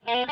Good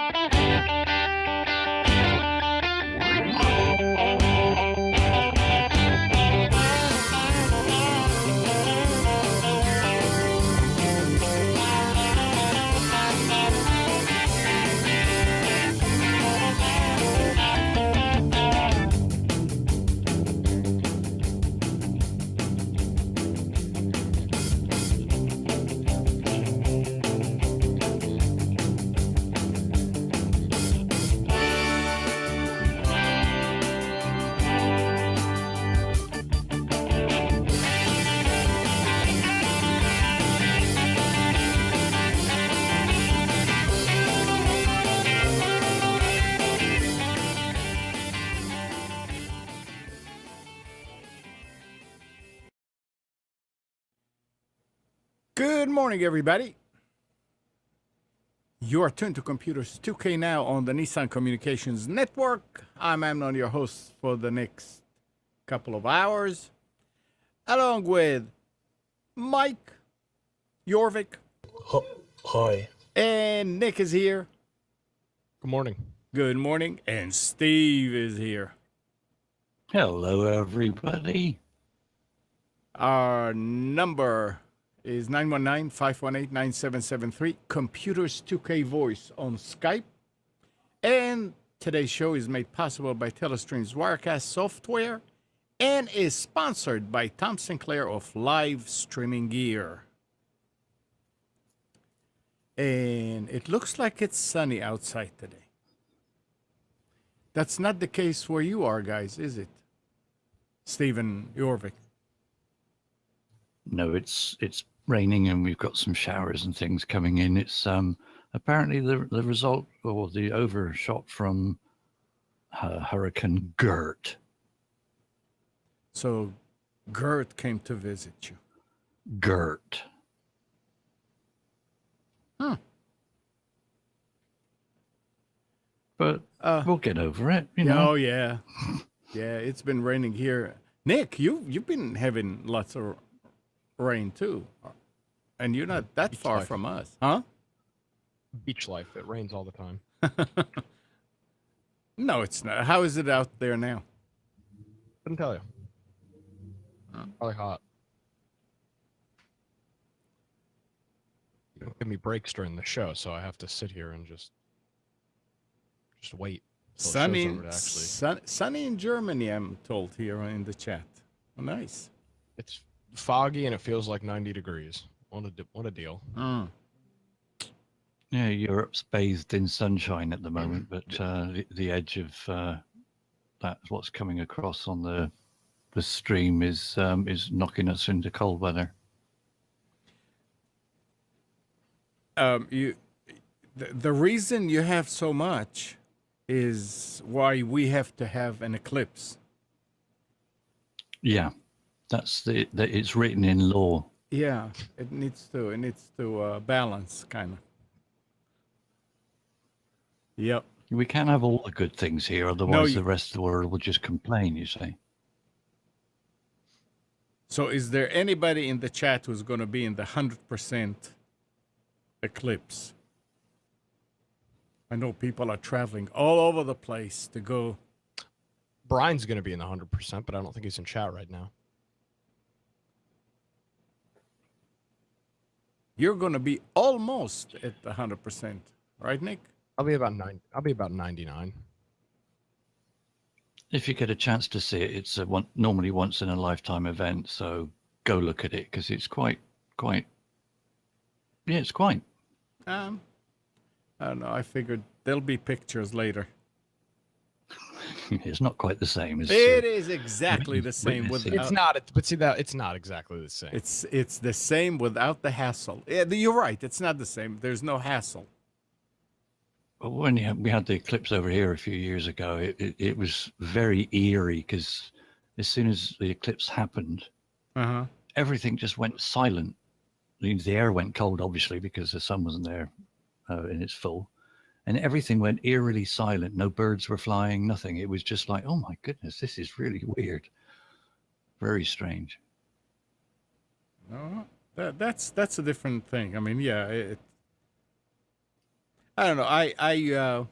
morning, everybody. You are tuned to Computers 2K now on the Nissan Communications Network. I'm AMNON, your host for the next couple of hours, along with Mike, Jorvik. Hi. And Nick is here. Good morning. Good morning. And Steve is here. Hello, everybody. Our number is 919-518-9773, Computers 2K Voice on Skype. And today's show is made possible by Telestream's Wirecast software and is sponsored by Tom Sinclair of Live Streaming Gear. And it looks like it's sunny outside today. That's not the case where you are, guys, is it? Stephen Jorvik. No, it's raining and we've got some showers and things coming in. It's apparently the result or the overshot from Hurricane Gert. So Gert came to visit you. Gert. Huh. But we'll get over it, you know. Oh yeah, yeah. It's been raining here. Nick, you've been having lots of rain too, and you're not that far from us, huh? Beach life. It rains all the time. No, it's not. How is it out there now? Couldn't tell you. Probably hot. You don't give me breaks during the show, so I have to sit here and just wait. Sunny in Germany, I'm told here in the chat. Oh, nice. It's foggy and it feels like 90 degrees. What a deal. Yeah, Europe's bathed in sunshine at the moment, but the edge of that's what's coming across on the stream is knocking us into cold weather. The reason you have so much is why we have to have an eclipse. Yeah, that's it's written in law. Yeah, it needs to balance, kind of. Yep. We can't have all the good things here, otherwise the rest of the world will just complain, you see. So is there anybody in the chat who's going to be in the 100% eclipse? I know people are traveling all over the place to go. Brian's going to be in the 100%, but I don't think he's in chat right now. You're going to be almost at the 100%, right, Nick? I'll be about 99. If you get a chance to see it, it's normally once in a lifetime event. So go look at it because it's quite. Yeah, it's quite. I don't know. I figured there'll be pictures later. It's not quite the same as it is exactly the same without. It's not. But see that it's not exactly the same. It's the same without the hassle. Yeah, you're right. It's not the same. There's no hassle. Well, when we had the eclipse over here a few years ago, it was very eerie because as soon as the eclipse happened, everything just went silent. The air went cold, obviously, because the sun wasn't there in its full. And everything went eerily silent. No birds were flying, nothing. It was just like, oh my goodness, this is really weird. Very strange. No, that's a different thing. I mean, yeah. I don't know.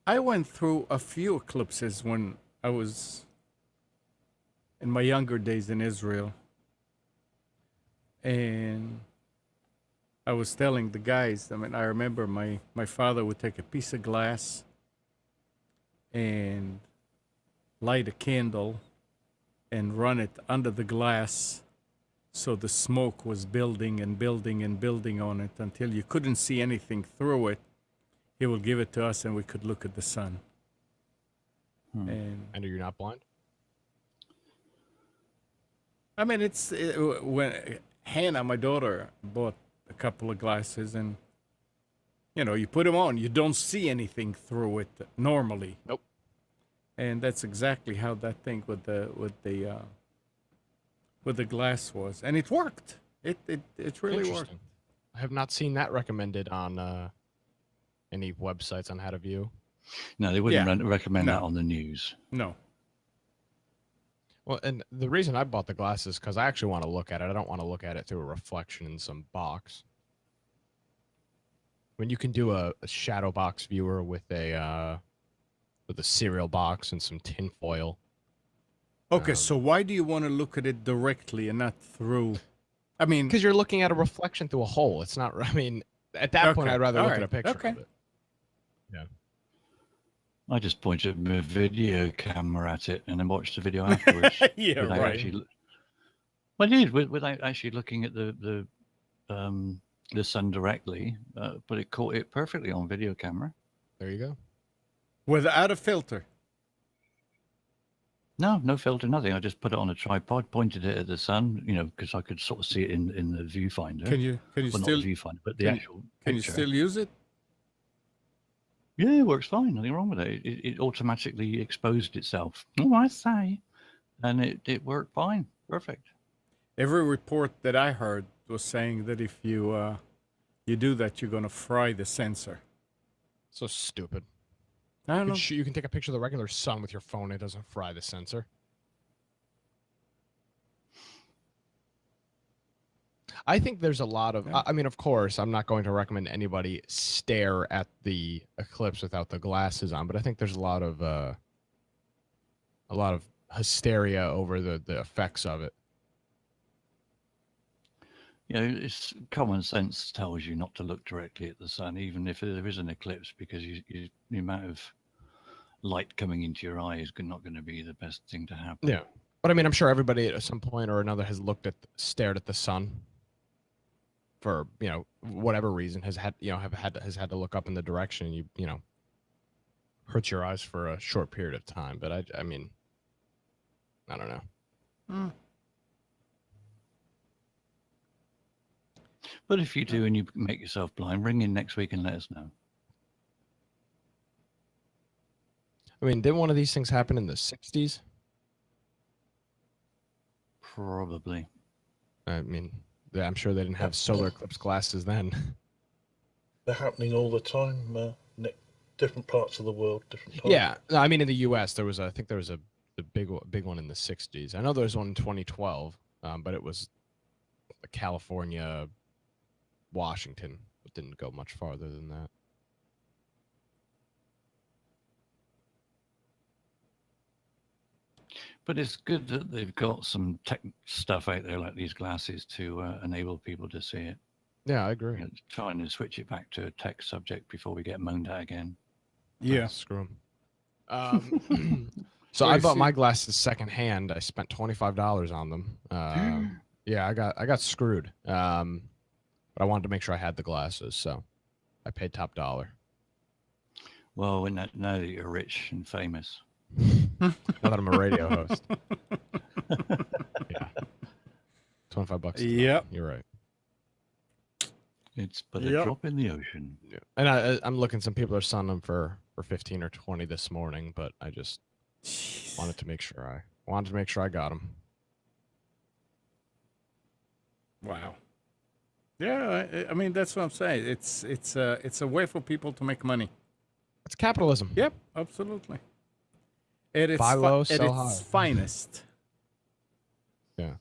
I went through a few eclipses when I was in my younger days in Israel, and I was telling the guys. I mean, I remember my father would take a piece of glass and light a candle and run it under the glass, so the smoke was building and building and building on it until you couldn't see anything through it. He will give it to us, and we could look at the sun. And you're not blind? I mean, when Hannah, my daughter, bought a couple of glasses, and you put them on, you don't see anything through it normally. Nope. And that's exactly how that thing with the glass was, and it worked. It really worked. I have not seen that recommended on any websites on how to view. No, they wouldn't recommend that on the news. No. Well, and the reason I bought the glasses because I actually want to look at it. I don't want to look at it through a reflection in some box. When you can do a shadow box viewer with a cereal box and some tin foil. Okay, so why do you want to look at it directly and not through? I mean, because you're looking at a reflection through a hole. It's not. I mean, at that point, I'd rather look at a picture of it. Yeah. I just pointed my video camera at it and then watched the video afterwards. Yeah, right. I did without actually looking at the sun directly, but it caught it perfectly on video camera. There you go. Without a filter. No filter, nothing. I just put it on a tripod, pointed it at the sun, because I could sort of see it in the viewfinder. Can you well, still not the viewfinder, but the actual Can picture. you still use it? Yeah, it works fine. Nothing wrong with it. It automatically exposed itself. Oh, I say, and it worked fine, perfect. Every report that I heard was saying that if you do that, you're gonna fry the sensor. So stupid. I don't know. You can take a picture of the regular sun with your phone. It doesn't fry the sensor. I think there's a lot of. I mean, of course, I'm not going to recommend anybody stare at the eclipse without the glasses on, but I think there's a lot of hysteria over the effects of it. It's common sense tells you not to look directly at the sun, even if there is an eclipse, because the amount of light coming into your eye is not going to be the best thing to happen. Yeah, but I mean, I'm sure everybody at some point or another has stared at the sun for whatever reason, has had to look up in the direction, and hurts your eyes for a short period of time. But I mean, I don't know. But if you do and you make yourself blind, ring in next week and let us know. I mean, didn't one of these things happen in the 60s? Probably. I mean, I'm sure they didn't have solar eclipse glasses then. They're happening all the time. Different parts of the world, different times. Yeah, no, I mean, in the U.S., I think there was a big one in the 60s. I know there was one in 2012, but it was California, Washington. It didn't go much farther than that. But it's good that they've got some tech stuff out there like these glasses to enable people to see it. Yeah, I agree. Trying to switch it back to a tech subject before we get moaned at again. Yeah. Screw them. So I bought my glasses secondhand. I spent $25 on them. Yeah, I got screwed. But I wanted to make sure I had the glasses, so I paid top dollar. Well, now that you're rich and famous. Now that I'm a radio host. Yeah. $25. Yep. You're right. It's but a drop in the ocean. Yeah. And I'm looking, some people are selling them for 15 or 20 this morning, but I just wanted to make sure I got them. Wow. Yeah, I mean, that's what I'm saying. It's a way for people to make money. It's capitalism. Yep, absolutely. At its Buy low, sell high. finest. Yeah.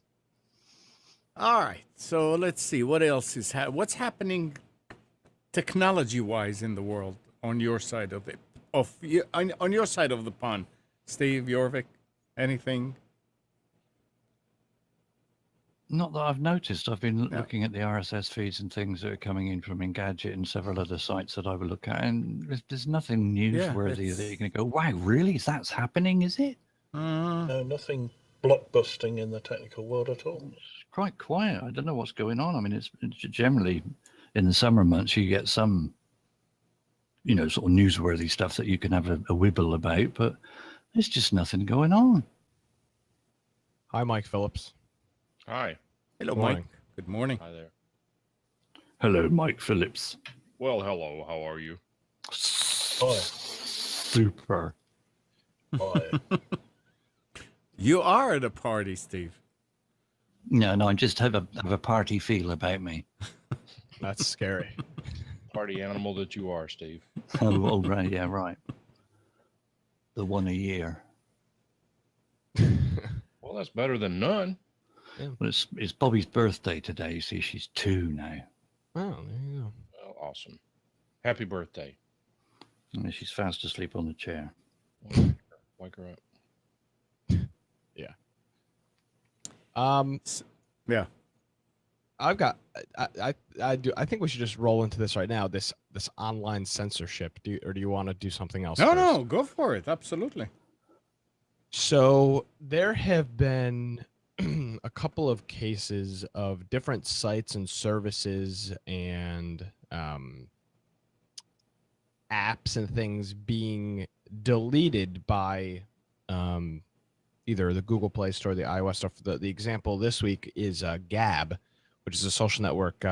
All right. So let's see what else is what's happening technology-wise in the world on your side of it, on your side of the pond, Steve Jorvik? Anything? Not that I've noticed. I've been looking at the RSS feeds and things that are coming in from Engadget and several other sites that I would look at, and there's nothing newsworthy that you can go, wow, really? That's happening, is it? No, nothing blockbusting in the technical world at all. It's quite quiet. I don't know what's going on. I mean, it's generally in the summer months you get some, sort of newsworthy stuff that you can have a wibble about, but there's just nothing going on. Hi, Mike Phillips. Hi. Hello, Good Mike. morning. Good morning. Hi there. Hello, Mike Phillips. Well, hello. How are you? Hi. Super. Hi. You are at a party, Steve. No, I just have a party feel about me. That's scary. Party animal that you are, Steve. Oh, right. Yeah, right. The one a year. Well, that's better than none. Well, it's Bobby's birthday today. You see, she's 2 now. Oh, there you go. Well, awesome. Happy birthday. And she's fast asleep on the chair. Wake her up. Yeah. Yeah. I've got. I think we should just roll into this right now. This online censorship. Do you want to do something else? No, go for it. Absolutely. So there have been a couple of cases of different sites and services and apps and things being deleted by either the Google Play Store or the iOS Store. The example this week is GAB, which is a social network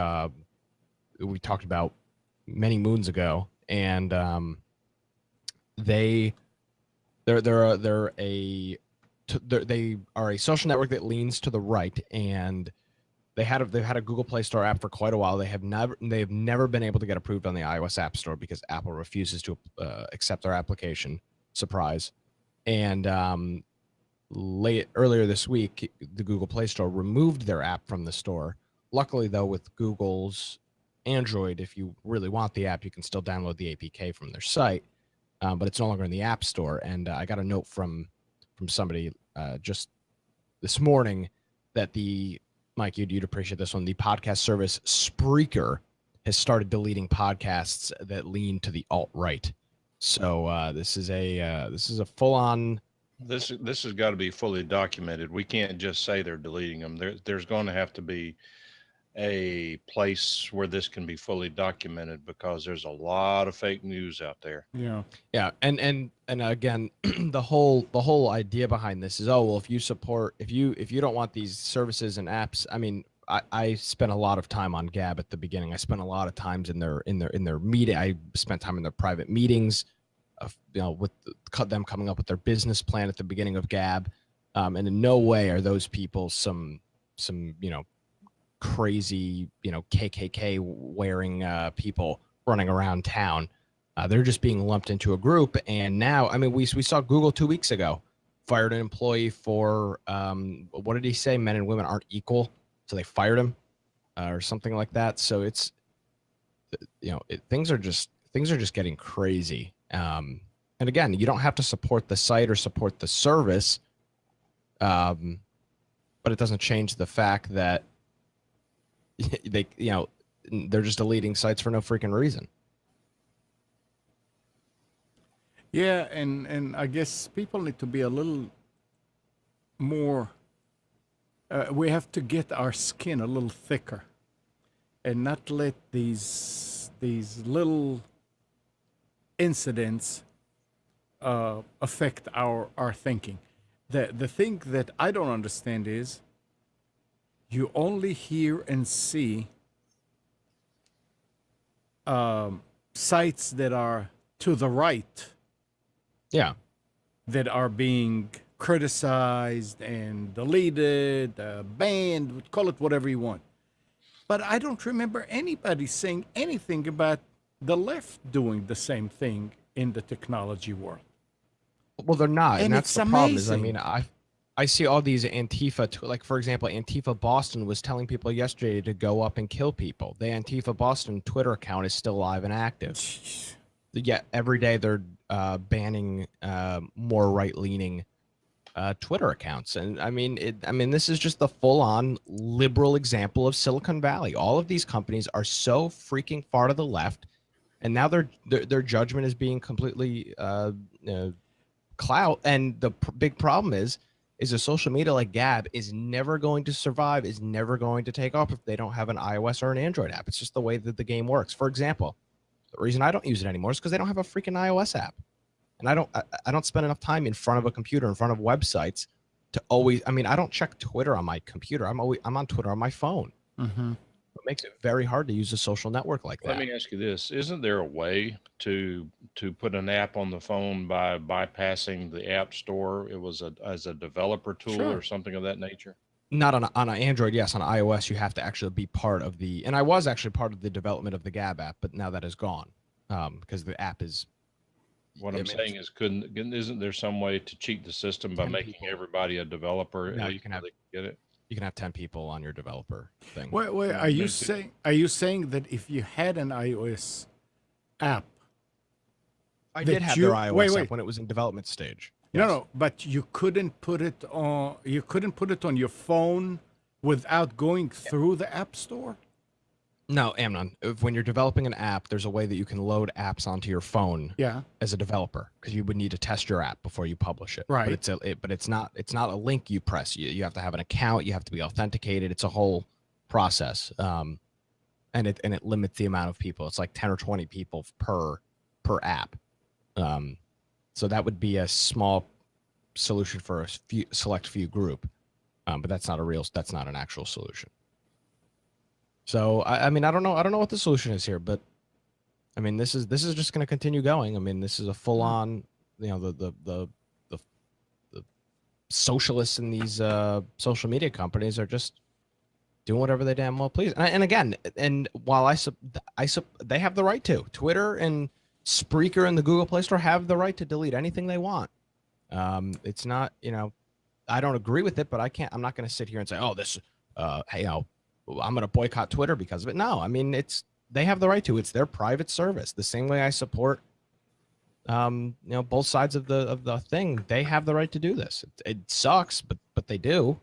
we talked about many moons ago, and they are a social network that leans to the right, and they've had a Google Play Store app for quite a while. They have never been able to get approved on the iOS App Store because Apple refuses to accept their application. Surprise. And earlier this week, the Google Play Store removed their app from the store. Luckily, though, with Google's Android, if you really want the app, you can still download the APK from their site, but it's no longer in the App Store. And I got a note from somebody just this morning that Mike, you'd appreciate this one. The podcast service Spreaker has started deleting podcasts that lean to the alt-right. So this is a full-on. This has got to be fully documented. We can't just say they're deleting them. There's going to have to be a place where this can be fully documented, because there's a lot of fake news out there. Yeah. And again, the whole idea behind this is, if you don't want these services and apps. I mean, I spent a lot of time on GAB at the beginning. I spent a lot of times in their meeting. I spent time in their private meetings, with them coming up with their business plan at the beginning of GAB. And in no way are those people some crazy, KKK wearing people running around town. They're just being lumped into a group. And now, I mean, we saw Google 2 weeks ago fired an employee for, what did he say? Men and women aren't equal. So they fired him or something like that. So it's, things are just getting crazy. And again, you don't have to support the site or support the service. But it doesn't change the fact that they're just deleting sites for no freaking reason. Yeah, and I guess people need to be a little more. We have to get our skin a little thicker, and not let these little incidents affect our thinking. The thing that I don't understand is, you only hear and see sites that are to the right. Yeah. That are being criticized and deleted, banned, call it whatever you want. But I don't remember anybody saying anything about the left doing the same thing in the technology world. Well, they're not, and that's it's the problem. Is, I amazing. mean, I see all these Antifa, like for example, Antifa Boston was telling people yesterday to go up and kill people. The Antifa Boston Twitter account is still live and active. Yet every day they're banning more right-leaning Twitter accounts, and I mean, this is just the full-on liberal example of Silicon Valley. All of these companies are so freaking far to the left, and now their judgment is being completely clout. And the big problem is a social media like Gab is never going to survive, is never going to take off if they don't have an iOS or an Android app. It's just the way that the game works. For example, the reason I don't use it anymore is because they don't have a freaking iOS app. And I don't spend enough time in front of a computer, in front of websites to always, I mean, I don't check Twitter on my computer. I'm on Twitter on my phone. Mm-hmm. It makes it very hard to use a social network like that. Let me ask you this. Isn't there a way to put an app on the phone by bypassing the app store? It was as a developer tool or something of that nature? Not on an Android, yes. On iOS, you have to actually be part of the, and I was actually part of the development of the Gab app, but now that is gone because the app is. What I'm saying is, isn't there some way to cheat the system by making everybody a developer? No, you can have, get it. You can have 10 people on your developer thing. Wait, are you saying that if you had an iOS app, I did have their iOS app when it was in development stage. Yes. No, but you couldn't put it on. You couldn't put it on your phone without going through the app store. No, Amnon. When you're developing an app, there's a way that you can load apps onto your phone. Yeah. As a developer, because you would need to test your app before you publish it. Right. But it's not a link you press. You have to have an account. You have to be authenticated. It's a whole process. And it limits the amount of people. It's like 10 or 20 people per app. So that would be a small solution for a select few group. But that's not an actual solution. So I mean, I don't know what the solution is here, but I mean, this is just going to continue going. I mean, this is a full on, the socialists in these social media companies are just doing whatever they damn well please. And again, while they have the right to. Twitter and Spreaker and the Google Play Store have the right to delete anything they want. It's not, I don't agree with it, but I'm not going to sit here and say, oh, this, hey, I'm going to boycott Twitter because of it. No, I mean, they have the right to. It's their private service. The same way I support, both sides of the thing. They have the right to do this. It sucks, but they do.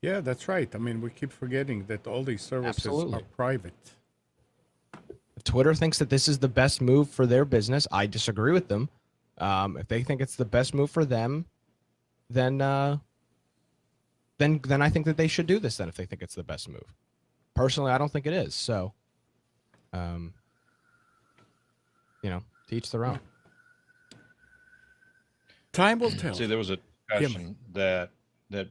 Yeah, that's right. I mean, we keep forgetting that all these services are private. If Twitter thinks that this is the best move for their business, I disagree with them. If they think it's the best move for them, then I think that they should do this then if they think it's the best move. Personally, I don't think it is. So, to each their own. Time will tell. See, there was a discussion that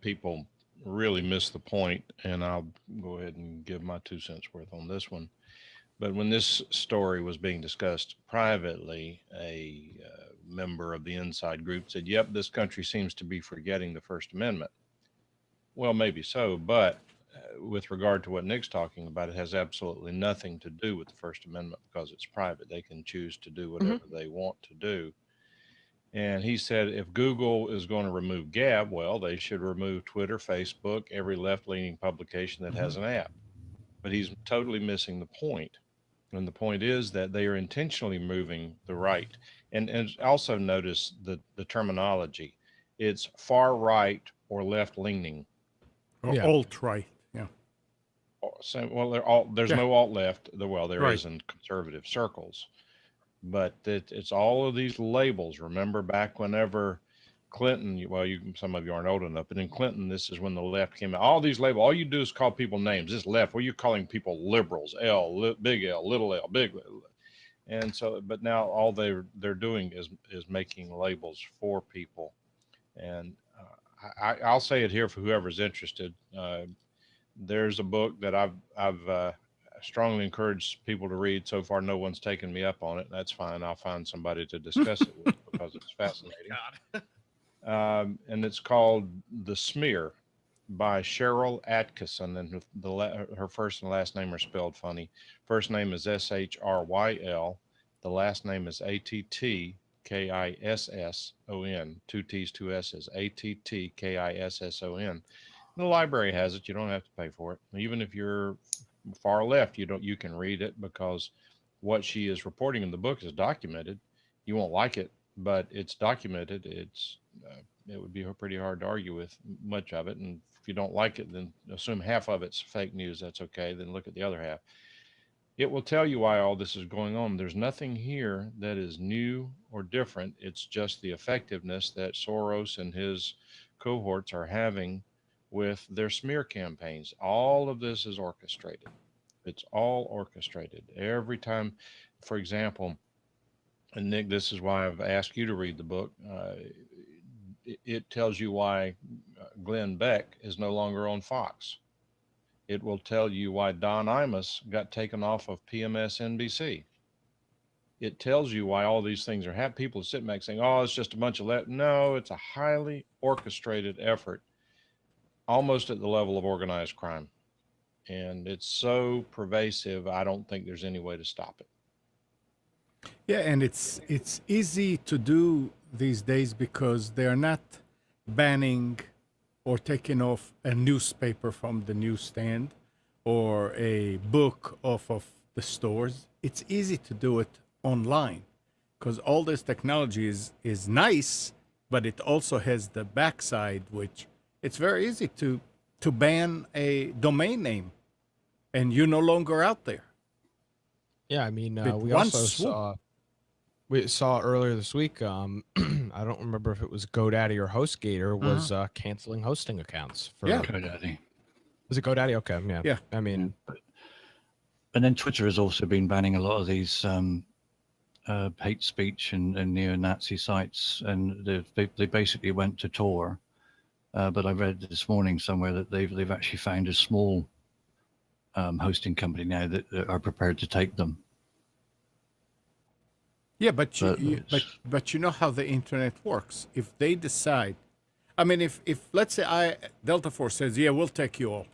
people really missed the point, and I'll go ahead and give my 2 cents worth on this one. But when this story was being discussed privately, a member of the inside group said, yep, this country seems to be forgetting the First Amendment. Well, maybe so, but with regard to what Nick's talking about, it has absolutely nothing to do with the First Amendment because it's private. They can choose to do whatever they want to do. And he said if Google is going to remove Gab, well, they should remove Twitter, Facebook, every left-leaning publication that has an app. But he's totally missing the point. And the point is that they are intentionally moving the right. And also notice the terminology. It's far right or left-leaning. Or alt-right, yeah. So, well, there's no alt-left. There is in conservative circles. But it's all of these labels. Remember back whenever Clinton, some of you aren't old enough, but in Clinton, this is when the left came out. All these labels, all you do is call people names. This left, you're calling people liberals, big L, little L, big L. And so, but now all they're doing is making labels for people. And I'll say it here for whoever's interested. There's a book that I've strongly encouraged people to read. So far, no one's taken me up on it. That's fine. I'll find somebody to discuss it with because it's fascinating. And it's called The Smear by Cheryl Atkinson. And her first and last name are spelled funny. First name is Shryl. The last name is Attkin. ATTKISSON, two T's, two S's, ATTKISSON. The library has it. You don't have to pay for it. Even if you're far left, you can read it, because what she is reporting in the book is documented. You won't like it, but it's documented. It would be pretty hard to argue with much of it. And if you don't like it, then assume half of it's fake news. That's okay. Then look at the other half. It will tell you why all this is going on. There's nothing here that is new or different. It's just the effectiveness that Soros and his cohorts are having with their smear campaigns. All of this is orchestrated. It's all orchestrated. Every time, for example, and Nick, this is why I've asked you to read the book. It tells you why Glenn Beck is no longer on Fox. It will tell you why Don Imus got taken off of PMSNBC. It tells you why all these things are happening. People sitting back saying, oh, it's just a bunch of No, it's a highly orchestrated effort, almost at the level of organized crime. And it's so pervasive, I don't think there's any way to stop it. Yeah, and it's easy to do these days because they're not banning or taking off a newspaper from the newsstand or a book off of the stores. It's easy to do it online because all this technology is nice, but it also has the backside, which it's very easy to ban a domain name and you're no longer out there. Yeah, I mean, we saw earlier this week. I don't remember if it was GoDaddy or HostGator was canceling hosting accounts for GoDaddy. Was it GoDaddy? Okay, yeah. Yeah. I mean, and then Twitter has also been banning a lot of these hate speech and neo-Nazi sites, and they basically went to Tor. But I read this morning somewhere that they've actually found a small hosting company now that are prepared to take them. Yeah, but you know how the internet works. If they decide, I mean, if let's say Delta Force says, yeah, we'll take you all.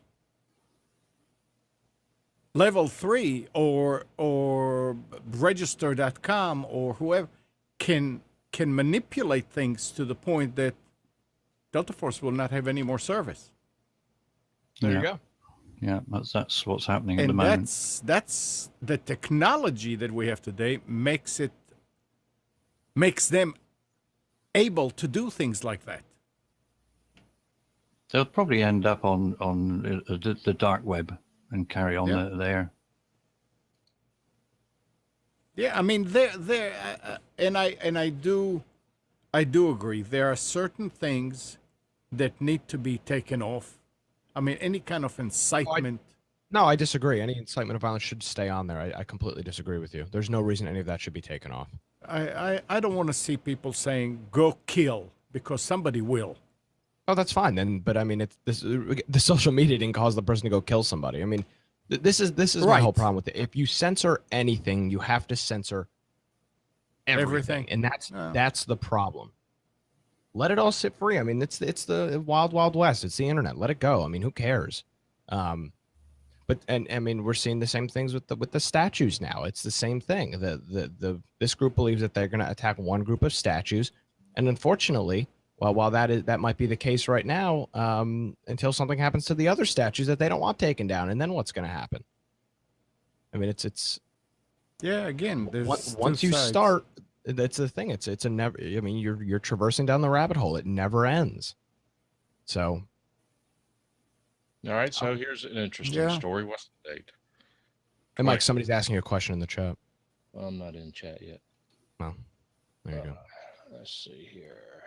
Level 3 or register.com or whoever can manipulate things to the point that Delta Force will not have any more service. There you go. Yeah, that's what's happening at the moment. And that's the technology that we have today makes them able to do things like that. They'll probably end up on the dark web and carry on there. Yeah, I mean, and I do agree. There are certain things that need to be taken off. I mean, any kind of incitement. No, I disagree. Any incitement of violence should stay on there. I completely disagree with you. There's no reason any of that should be taken off. I don't want to see people saying go kill because somebody will. Oh, that's fine then. But I mean, the social media didn't cause the person to go kill somebody. I mean, this is my whole problem with it. If you censor anything, you have to censor everything. And that's the problem. Let it all sit free. I mean, it's the wild, wild west. It's the internet. Let it go. I mean, who cares? But I mean, we're seeing the same things with the statues now. It's the same thing. This group believes that they're going to attack one group of statues, and unfortunately, while that might be the case right now, until something happens to the other statues that they don't want taken down, and then what's going to happen? I mean, it's yeah. Again, there's once you start. That's the thing. It's a never. I mean, you're traversing down the rabbit hole. It never ends. So. All right. So here's an interesting story. What's the date? Hey, Mike, somebody's asking you a question in the chat. Well, I'm not in chat yet. Well, there you go. Let's see here.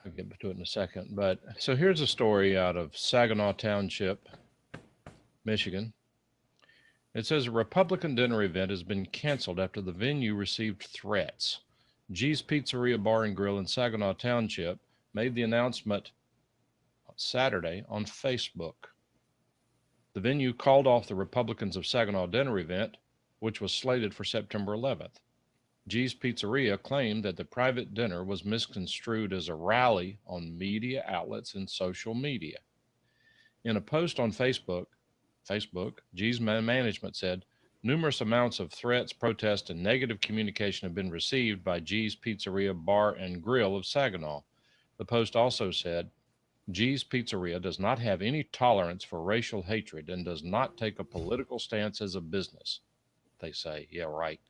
I'll get to it in a second. But so here's a story out of Saginaw Township, Michigan. It says a Republican dinner event has been canceled after the venue received threats. G's Pizzeria Bar and Grill in Saginaw Township made the announcement Saturday on Facebook. The venue called off the Republicans of Saginaw dinner event, which was slated for September 11th. G's Pizzeria claimed that the private dinner was misconstrued as a rally on media outlets and social media. In a post on Facebook, G's management said, Numerous amounts of threats, protests, and negative communication have been received by G's Pizzeria Bar and Grill of Saginaw. The Post also said, G's Pizzeria does not have any tolerance for racial hatred and does not take a political stance as a business. They say, yeah, right.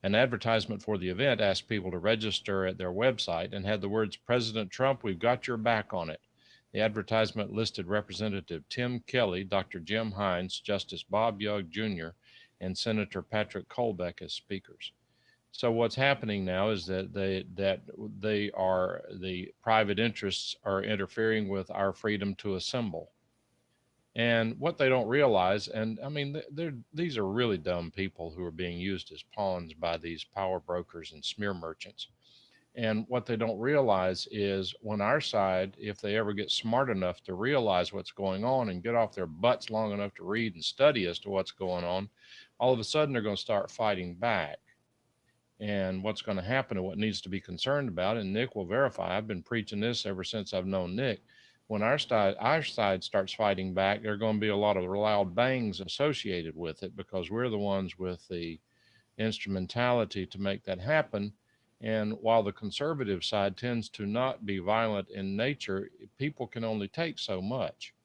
An advertisement for the event asked people to register at their website and had the words, President Trump, we've got your back on it. The advertisement listed Representative Tim Kelly, Dr. Jim Hines, Justice Bob Young Jr., and Senator Patrick Colbeck as speakers. So what's happening now is that the private interests are interfering with our freedom to assemble. And what they don't realize, and I mean, these are really dumb people who are being used as pawns by these power brokers and smear merchants. And what they don't realize is when our side, if they ever get smart enough to realize what's going on and get off their butts long enough to read and study as to what's going on, all of a sudden they're going to start fighting back. And what's going to happen and what needs to be concerned about, and Nick will verify, I've been preaching this ever since I've known Nick, when our side starts fighting back, there are going to be a lot of loud bangs associated with it because we're the ones with the instrumentality to make that happen. And while the conservative side tends to not be violent in nature, people can only take so much.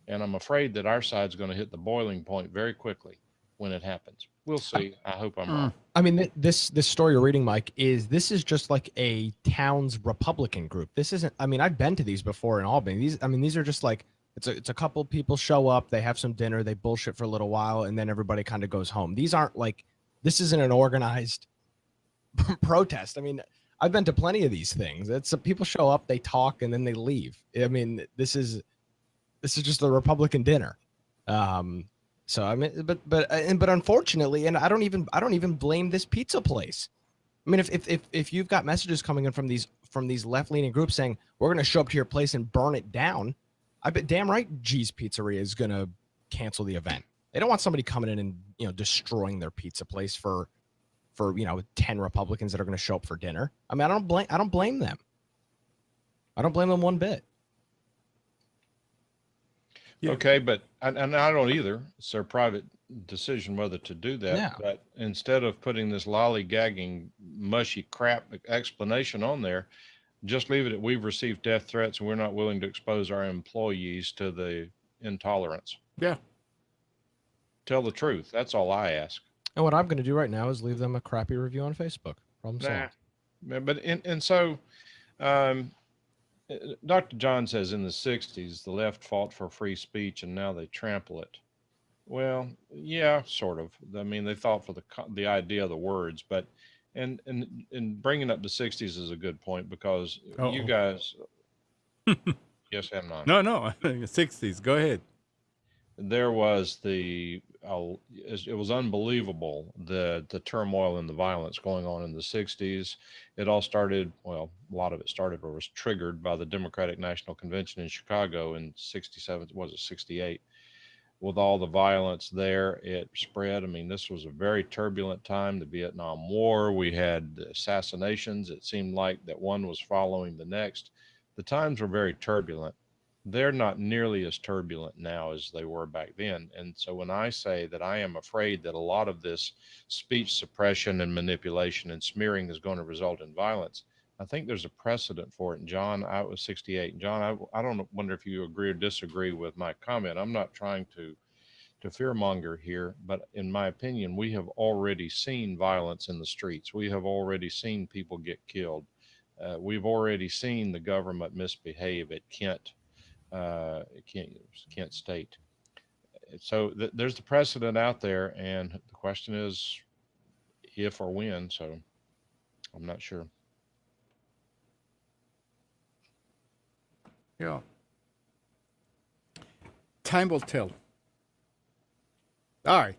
And I'm afraid that our side's going to hit the boiling point very quickly when it happens. We'll see. I hope I'm wrong. I mean, this story you're reading, Mike, this is just like a town's Republican group. This isn't, I mean, I've been to these before in Albany. These are just like, it's a couple people show up, they have some dinner, they bullshit for a little while, and then everybody kind of goes home. These aren't like, this isn't an organized protest. I mean, I've been to plenty of these things. It's people show up, they talk, and then they leave. I mean, this is just a Republican dinner. So I mean, but unfortunately, and I don't even blame this pizza place. I mean, if you've got messages coming in from these left-leaning groups saying we're going to show up to your place and burn it down, I bet damn right G's Pizzeria is going to cancel the event. They don't want somebody coming in and destroying their pizza place for 10 Republicans that are going to show up for dinner. I mean, I don't blame them. I don't blame them one bit. Yeah. Okay, but and I don't either. It's their private decision whether to do that. Yeah. But instead of putting this lollygagging, mushy crap explanation on there, just leave it at we've received death threats and we're not willing to expose our employees to the intolerance. Yeah. Tell the truth. That's all I ask. And what I'm going to do right now is leave them a crappy review on Facebook. Problem solved. But so Dr. John says in the 60s, the left fought for free speech and now they trample it. Well, yeah, sort of. I mean, they fought for the idea of the words, but and bringing up the 60s is a good point because you guys. Yes, AMNON. No, 60s. Go ahead. There was it was unbelievable the turmoil and the violence going on in the 60s. It all started, well, a lot of it started or was triggered by the Democratic National Convention in Chicago in 68. With all the violence there, it spread. I mean, this was a very turbulent time, the Vietnam War. We had assassinations. It seemed like that one was following the next. The times were very turbulent. They're not nearly as turbulent now as they were back then. And so when I say that I am afraid that a lot of this speech suppression and manipulation and smearing is going to result in violence, I think there's a precedent for it. And John, I was 68. And John, I don't wonder if you agree or disagree with my comment. I'm not trying to fearmonger here, but in my opinion, we have already seen violence in the streets. We have already seen people get killed. We've already seen the government misbehave at Kent State. So there's the precedent out there, and the question is if or when. So I'm not sure. Yeah. Time will tell. All right.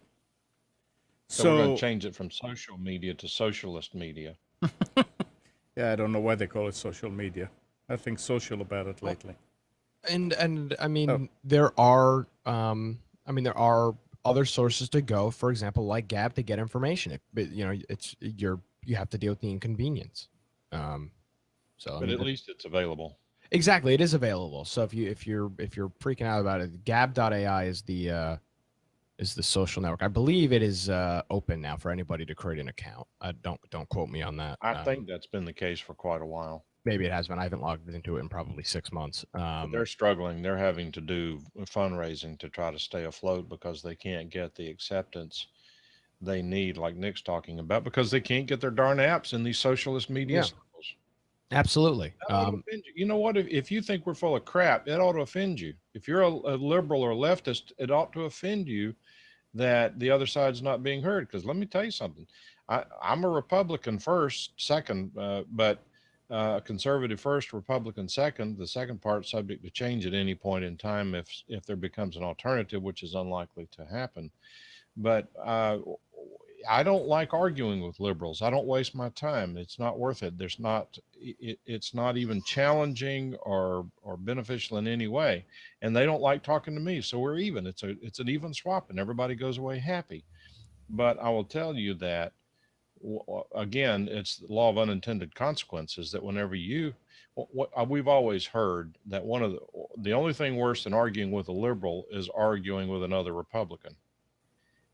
So we're going to change it from social media to socialist media. Yeah, I don't know why they call it social media. I think social about it lately. And I mean, there are other sources to go. For example, like GAB to get information. You have to deal with the inconvenience. But at least it's available. Exactly, it is available. So if you're freaking out about it, gab.ai is the is the social network. I believe it is open now for anybody to create an account. Don't quote me on that. I think that's been the case for quite a while. Maybe it has been. I haven't logged into it in probably 6 months. But they're struggling. They're having to do fundraising to try to stay afloat because they can't get the acceptance they need, like Nick's talking about, because they can't get their darn apps in these socialist media circles. Absolutely. That ought to offend you. You know what? If you think we're full of crap, it ought to offend you. If you're a liberal or a leftist, it ought to offend you that the other side's not being heard. Because let me tell you something. I'm a Republican first, second, but conservative first, Republican second. The second part subject to change at any point in time if there becomes an alternative, which is unlikely to happen. But I don't like arguing with liberals. I don't waste my time. It's not worth it. It's not even challenging or beneficial in any way. And they don't like talking to me. So we're even. It's an even swap and everybody goes away happy. But I will tell you that, again, it's the law of unintended consequences that whenever we've always heard that one of the only thing worse than arguing with a liberal is arguing with another Republican.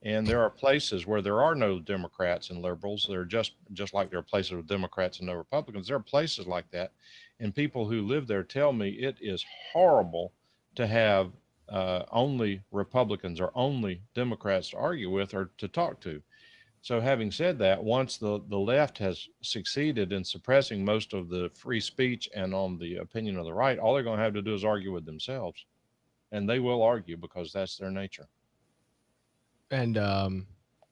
And there are places where there are no Democrats and liberals. They're just like there are places with Democrats and no Republicans. There are places like that. And people who live there tell me it is horrible to have only Republicans or only Democrats to argue with or to talk to. So having said that, once the left has succeeded in suppressing most of the free speech and on the opinion of the right, all they're going to have to do is argue with themselves. And they will argue because that's their nature. And on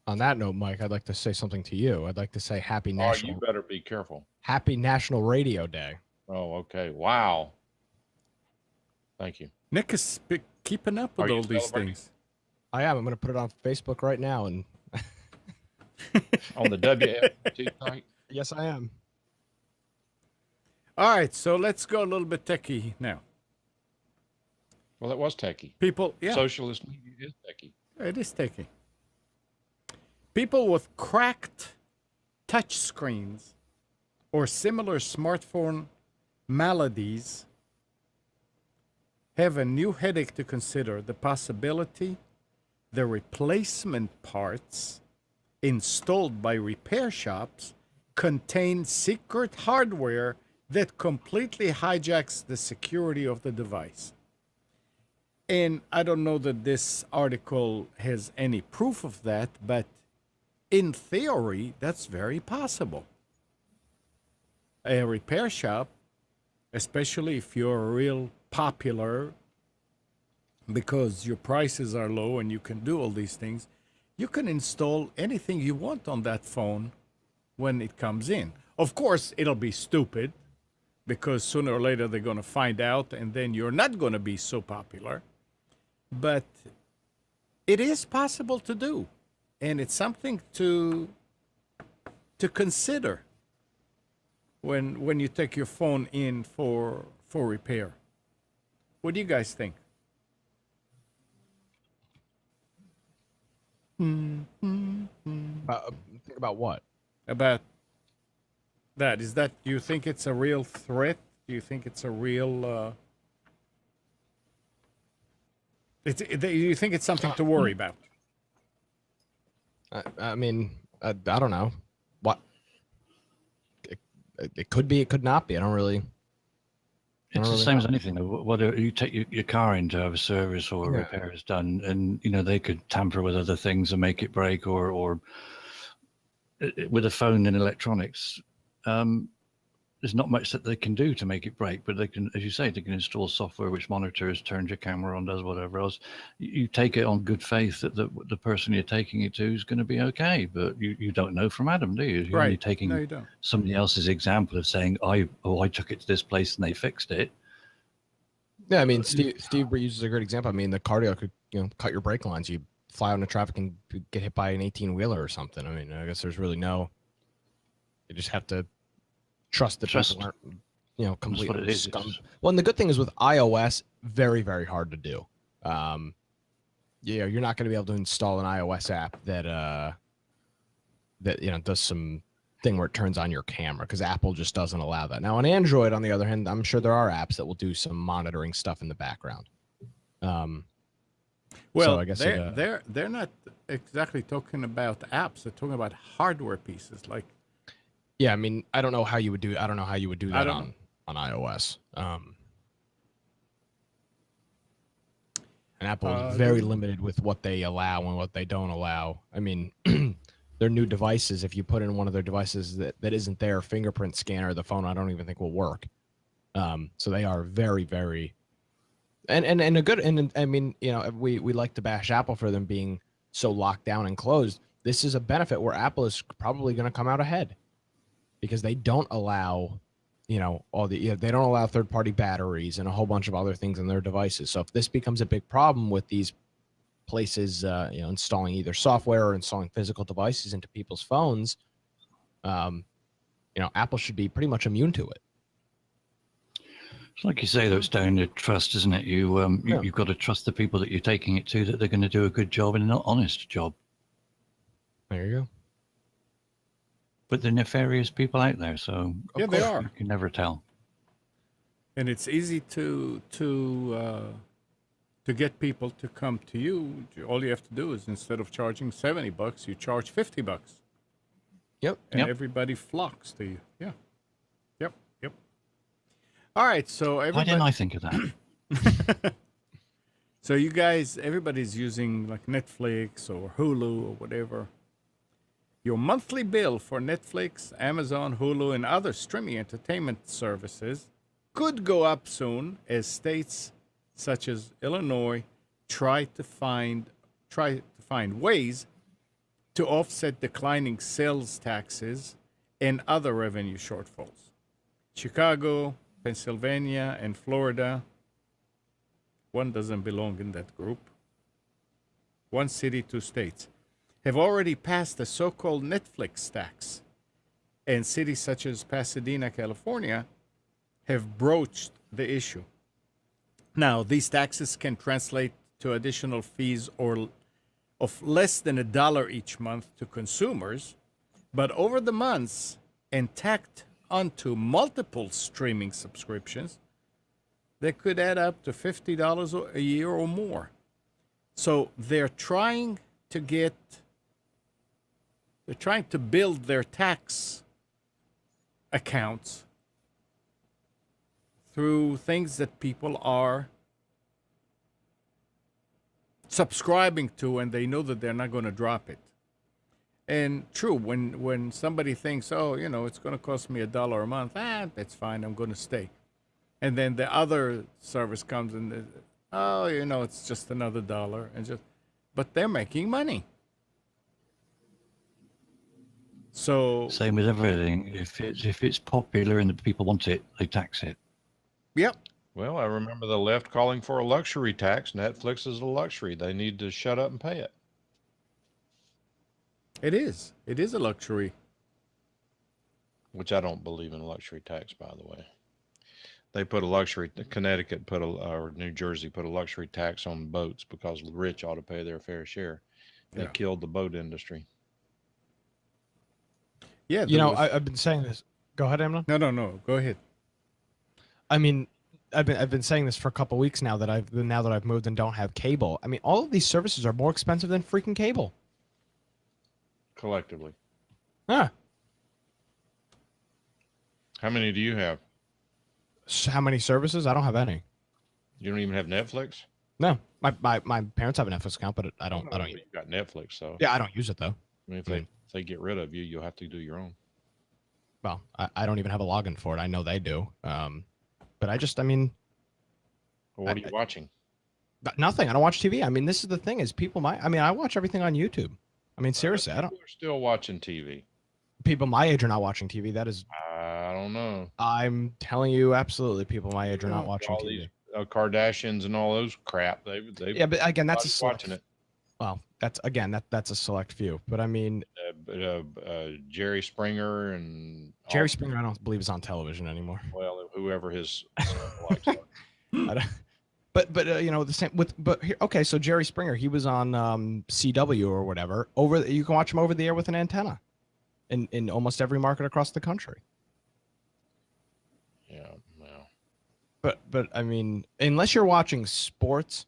that note, Mike, I'd like to say something to you. I'd like to say Happy National. Oh, you better be careful. Happy National Radio Day. Oh, okay. Wow. Thank you. Nick is keeping up with all these things. I am. I'm going to put it on Facebook right now. And on the WFT site? Yes, I am. All right, so let's go a little bit techie now. Well, it was techie. People, yeah. Socialist media is techie. It is techie. People with cracked touch screens or similar smartphone maladies have a new headache to consider: the possibility the replacement parts installed by repair shops contain secret hardware that completely hijacks the security of the device. And I don't know that this article has any proof of that, but in theory, that's very possible. A repair shop, especially if you're real popular because your prices are low and you can do all these things, you can install anything you want on that phone when it comes in. Of course, it'll be stupid because sooner or later they're going to find out and then you're not going to be so popular. But it is possible to do, and it's something to consider when you take your phone in for repair. What do you guys think? Think about what? About that. Is that, do you think it's a real threat? Do you think it's a real... do you think it's something to worry about? I mean, I don't know. What? It could be, it could not be. I don't really... It's the same as anything. Whether you take your car in to have a service or a repair is done, and they could tamper with other things and make it break, or with a phone and electronics. There's not much that they can do to make it break, but they can, as you say, they can install software which monitors, turns your camera on, does whatever else. You take it on good faith that the person you're taking it to is going to be okay, but you don't know from Adam, do you? You're only taking somebody else's example of saying, I took it to this place and they fixed it. Yeah, I mean, Steve uses a great example. I mean, the cardio could cut your brake lines. You fly out into traffic and get hit by an 18-wheeler or something. I mean, I guess there's really no. You just have to trust that people aren't, completely scum. Well, and the good thing is with iOS, very, very hard to do. You're not going to be able to install an iOS app that does some thing where it turns on your camera, because Apple just doesn't allow that. Now on Android, on the other hand, I'm sure there are apps that will do some monitoring stuff in the background. Well, so I guess they're not exactly talking about apps. They're talking about hardware pieces. Like, yeah, I mean, I don't know how you would do. I don't know how you would do that on iOS. And Apple is very limited with what they allow and what they don't allow. I mean, their new devices, if you put in one of their devices that isn't their fingerprint scanner, the phone I don't even think will work. So they are very, very, and a good, and I mean, you know, we like to bash Apple for them being so locked down and closed. This is a benefit where Apple is probably going to come out ahead because they don't allow, you know, they don't allow third-party batteries and a whole bunch of other things in their devices. So if this becomes a big problem with these places, you know, installing either software or installing physical devices into people's phones, you know, Apple should be pretty much immune to it. It's like you say, though, it's down to trust, isn't it? You've got to trust the people that you're taking it to, that they're going to do a good job and an honest job. There you go. But they're nefarious people out there, so yeah, they are. You can never tell. And it's easy to get people to come to you. All you have to do is, instead of charging $70, you charge $50. Yep. And everybody flocks to you. Yeah. Yep. All right. So everybody. Why didn't I think of that? So you guys, everybody's using like Netflix or Hulu or whatever. Your monthly bill for Netflix, Amazon, Hulu, and other streaming entertainment services could go up soon as states such as Illinois try to find ways to offset declining sales taxes and other revenue shortfalls. Chicago, Pennsylvania, and Florida, one doesn't belong in that group. One city, two states, have already passed the so-called Netflix tax, and cities such as Pasadena, California, have broached the issue. Now, these taxes can translate to additional fees of less than $1 each month to consumers, but over the months and tacked onto multiple streaming subscriptions, they could add up to $50 a year or more. So they're trying to build their tax accounts through things that people are subscribing to, and they know that they're not going to drop it. And true, when somebody thinks, oh, you know, it's going to cost me $1 a month, that's fine, I'm going to stay. And then the other service comes and, oh, you know, it's just another $1, but they're making money. So same with everything. If it's popular and the people want it, they tax it. Yep. Well, I remember the left calling for a luxury tax. Netflix is a luxury. They need to shut up and pay it. It is. It is a luxury. Which I don't believe in a luxury tax, by the way. They put a luxury, Connecticut or New Jersey put a luxury tax on boats because the rich ought to pay their fair share. They killed the boat industry. Yeah. You know, I've been saying this. Go ahead, Amnon. No. Go ahead. I mean, I've been saying this for a couple of weeks now that I've moved and don't have cable. I mean, all of these services are more expensive than freaking cable. Collectively. Ah. How many do you have? How many services? I don't have any. You don't even have Netflix? No, my parents have a Netflix account, but I don't. You got Netflix, so yeah, I don't use it though. I mean, if they get rid of you, you'll have to do your own. Well, I don't even have a login for it. I know they do. But I mean, well, what are you watching? Nothing. I don't watch TV. I mean, this is the thing: is I watch everything on YouTube. I mean, seriously, We're still watching TV. People my age are not watching TV. That is. I don't know. I'm telling you, absolutely, people my age are not watching all TV. These Kardashians and all those crap. They yeah, but again, that's a select, watching it. Well, that's a select few. But I mean, Jerry Springer and Jerry Springer, I don't believe is on television anymore. Well, whoever his likes. But you know, the same with here. Okay, so Jerry Springer, he was on CW or whatever. You can watch him over the air with an antenna, in almost every market across the country. Yeah, well. But I mean, unless you're watching sports,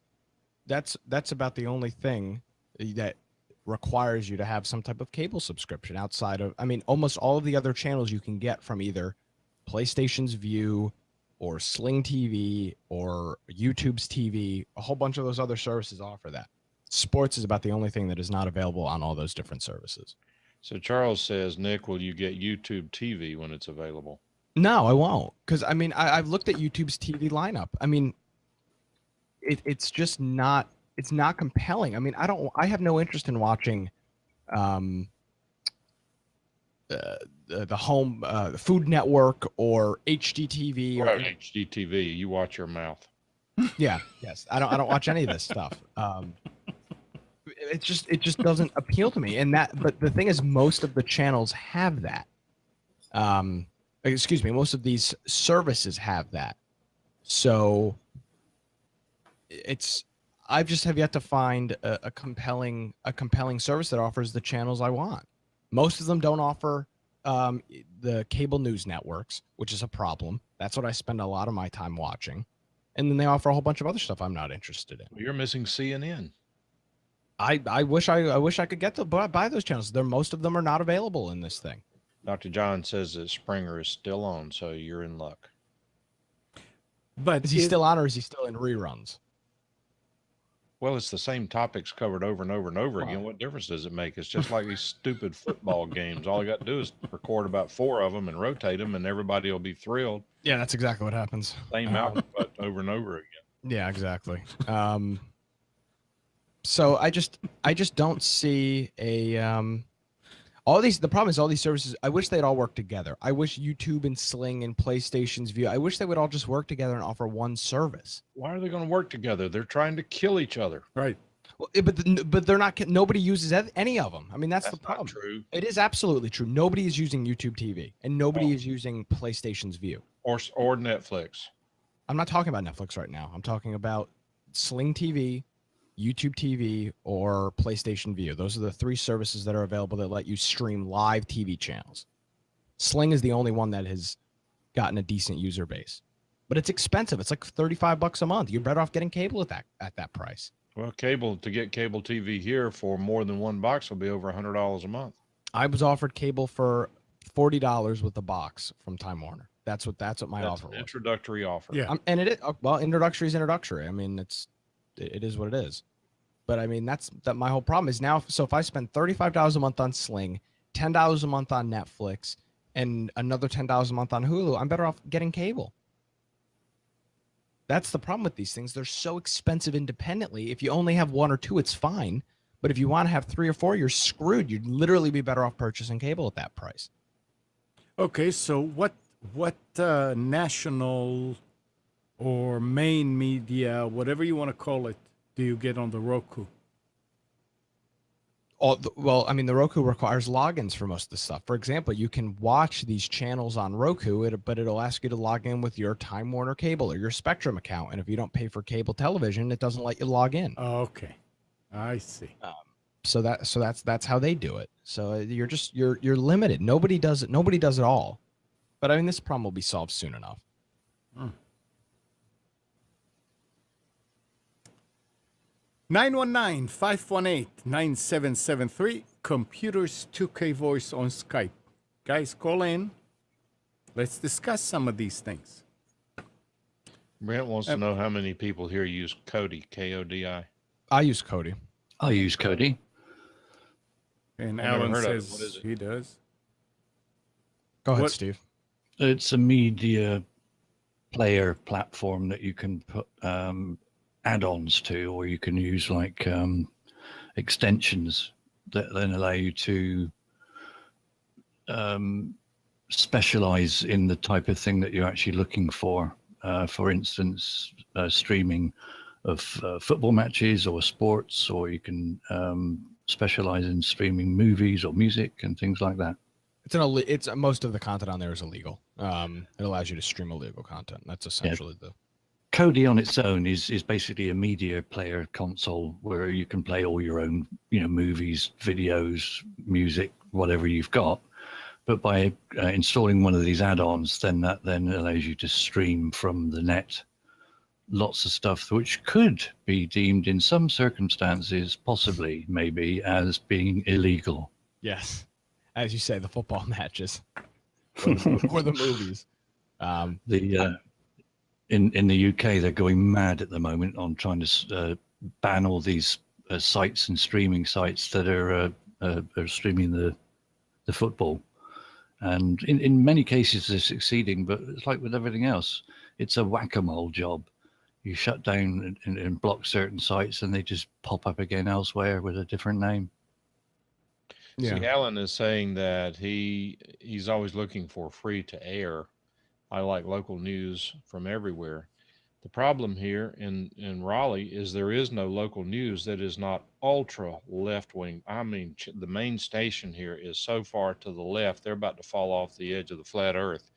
that's about the only thing that requires you to have some type of cable subscription outside of, I mean, almost all of the other channels you can get from either PlayStation's View or Sling TV or YouTube's TV. A whole bunch of those other services offer that. Sports is about the only thing that is not available on all those different services. So Charles says, Nick, will you get YouTube TV when it's available? No, I won't. Because, I mean, I've looked at YouTube's TV lineup. I mean, it's just not, it's not compelling. I mean, I have no interest in watching the home, the Food Network or HGTV or HGTV. You watch your mouth. Yeah. Yes. I don't watch any of this stuff. It just doesn't appeal to me. But the thing is, most of the channels have that. Excuse me. Most of these services have that. So I just have yet to find a compelling service that offers the channels I want. Most of them don't offer the cable news networks, which is a problem. That's what I spend a lot of my time watching. And then they offer a whole bunch of other stuff I'm not interested in. Well, you're missing CNN. I wish I could get to buy those channels. Most of them are not available in this thing. Dr. John says that Springer is still on, so you're in luck. But Is he still on, or is he still in reruns? Well, it's the same topics covered over and over and over again. What difference does it make? It's just like these stupid football games. All you got to do is record about 4 of them and rotate them, and everybody will be thrilled. Yeah, that's exactly what happens. Same output over and over again. Yeah, exactly. So I just don't see a the problem is all these services, I wish they'd all work together. I wish YouTube and Sling and PlayStation's View, I wish they would all just work together and offer one service. Why are they going to work together? They're trying to kill each other. right. Well, but they're not. Nobody uses any of them. I mean, that's the problem. Not true. It is absolutely true. Nobody is using YouTube TV, and nobody is using PlayStation's View Or Netflix. I'm not talking about Netflix right now. I'm talking about Sling TV, YouTube TV, or PlayStation View. Those are the 3 services that are available that let you stream live TV channels. Sling is the only one that has gotten a decent user base, but it's expensive. It's like $35 a month. You're better off getting cable at that price. Well, to get cable TV here for more than $1 will be over $100 a month. I was offered cable for $40 with the box from Time Warner. That's what my offer was. Introductory offer. Yeah. And introductory is introductory. I mean, it is what it is. But I mean, that's my whole problem is now. So if I spend $35 a month on Sling, $10 a month on Netflix, and another $10 a month on Hulu, I'm better off getting cable. That's the problem with these things. They're so expensive independently. If you only have 1 or 2, it's fine. But if you want to have 3 or 4, you're screwed. You'd literally be better off purchasing cable at that price. Okay, so what national or main media, whatever you want to call it, do you get on the Roku? Well, I mean, the Roku requires logins for most of the stuff. For example, you can watch these channels on Roku, but it'll ask you to log in with your Time Warner cable or your Spectrum account. And if you don't pay for cable television, it doesn't let you log in. Okay, I see. So that's how they do it. So you're limited. Nobody does it. Nobody does it all. But I mean, this problem will be solved soon enough. 919-518-9773. Computers 2K voice on Skype. Guys, call in. Let's discuss some of these things. Brent wants to know how many people here use Kodi, K-O-D-I. I use Kodi. I use Kodi. And I've never Alan heard of it. says What is it? he does. Go ahead, What- Steve. It's a media player platform that you can put add-ons to, or you can use like extensions that then allow you to specialize in the type of thing that you're actually looking for. For instance, streaming of football matches or sports, or you can specialize in streaming movies or music and things like that. It's most of the content on there is illegal. It allows you to stream illegal content. That's essentially the. Kodi on its own is basically a media player console where you can play all your own, movies, videos, music, whatever you've got. But by installing one of these add-ons, then that allows you to stream from the net lots of stuff which could be deemed in some circumstances, possibly, maybe, as being illegal. Yes. As you say, the football matches or the movies. In the UK, they're going mad at the moment on trying to ban all these sites and streaming sites that are streaming the football. And in many cases, they're succeeding, but it's like with everything else. It's a whack-a-mole job. You shut down and block certain sites, and they just pop up again elsewhere with a different name. Yeah. See, Alan is saying that he's always looking for free to air. I like local news from everywhere. The problem here in Raleigh is there is no local news that is not ultra left wing. I mean, the main station here is so far to the left, they're about to fall off the edge of the flat earth.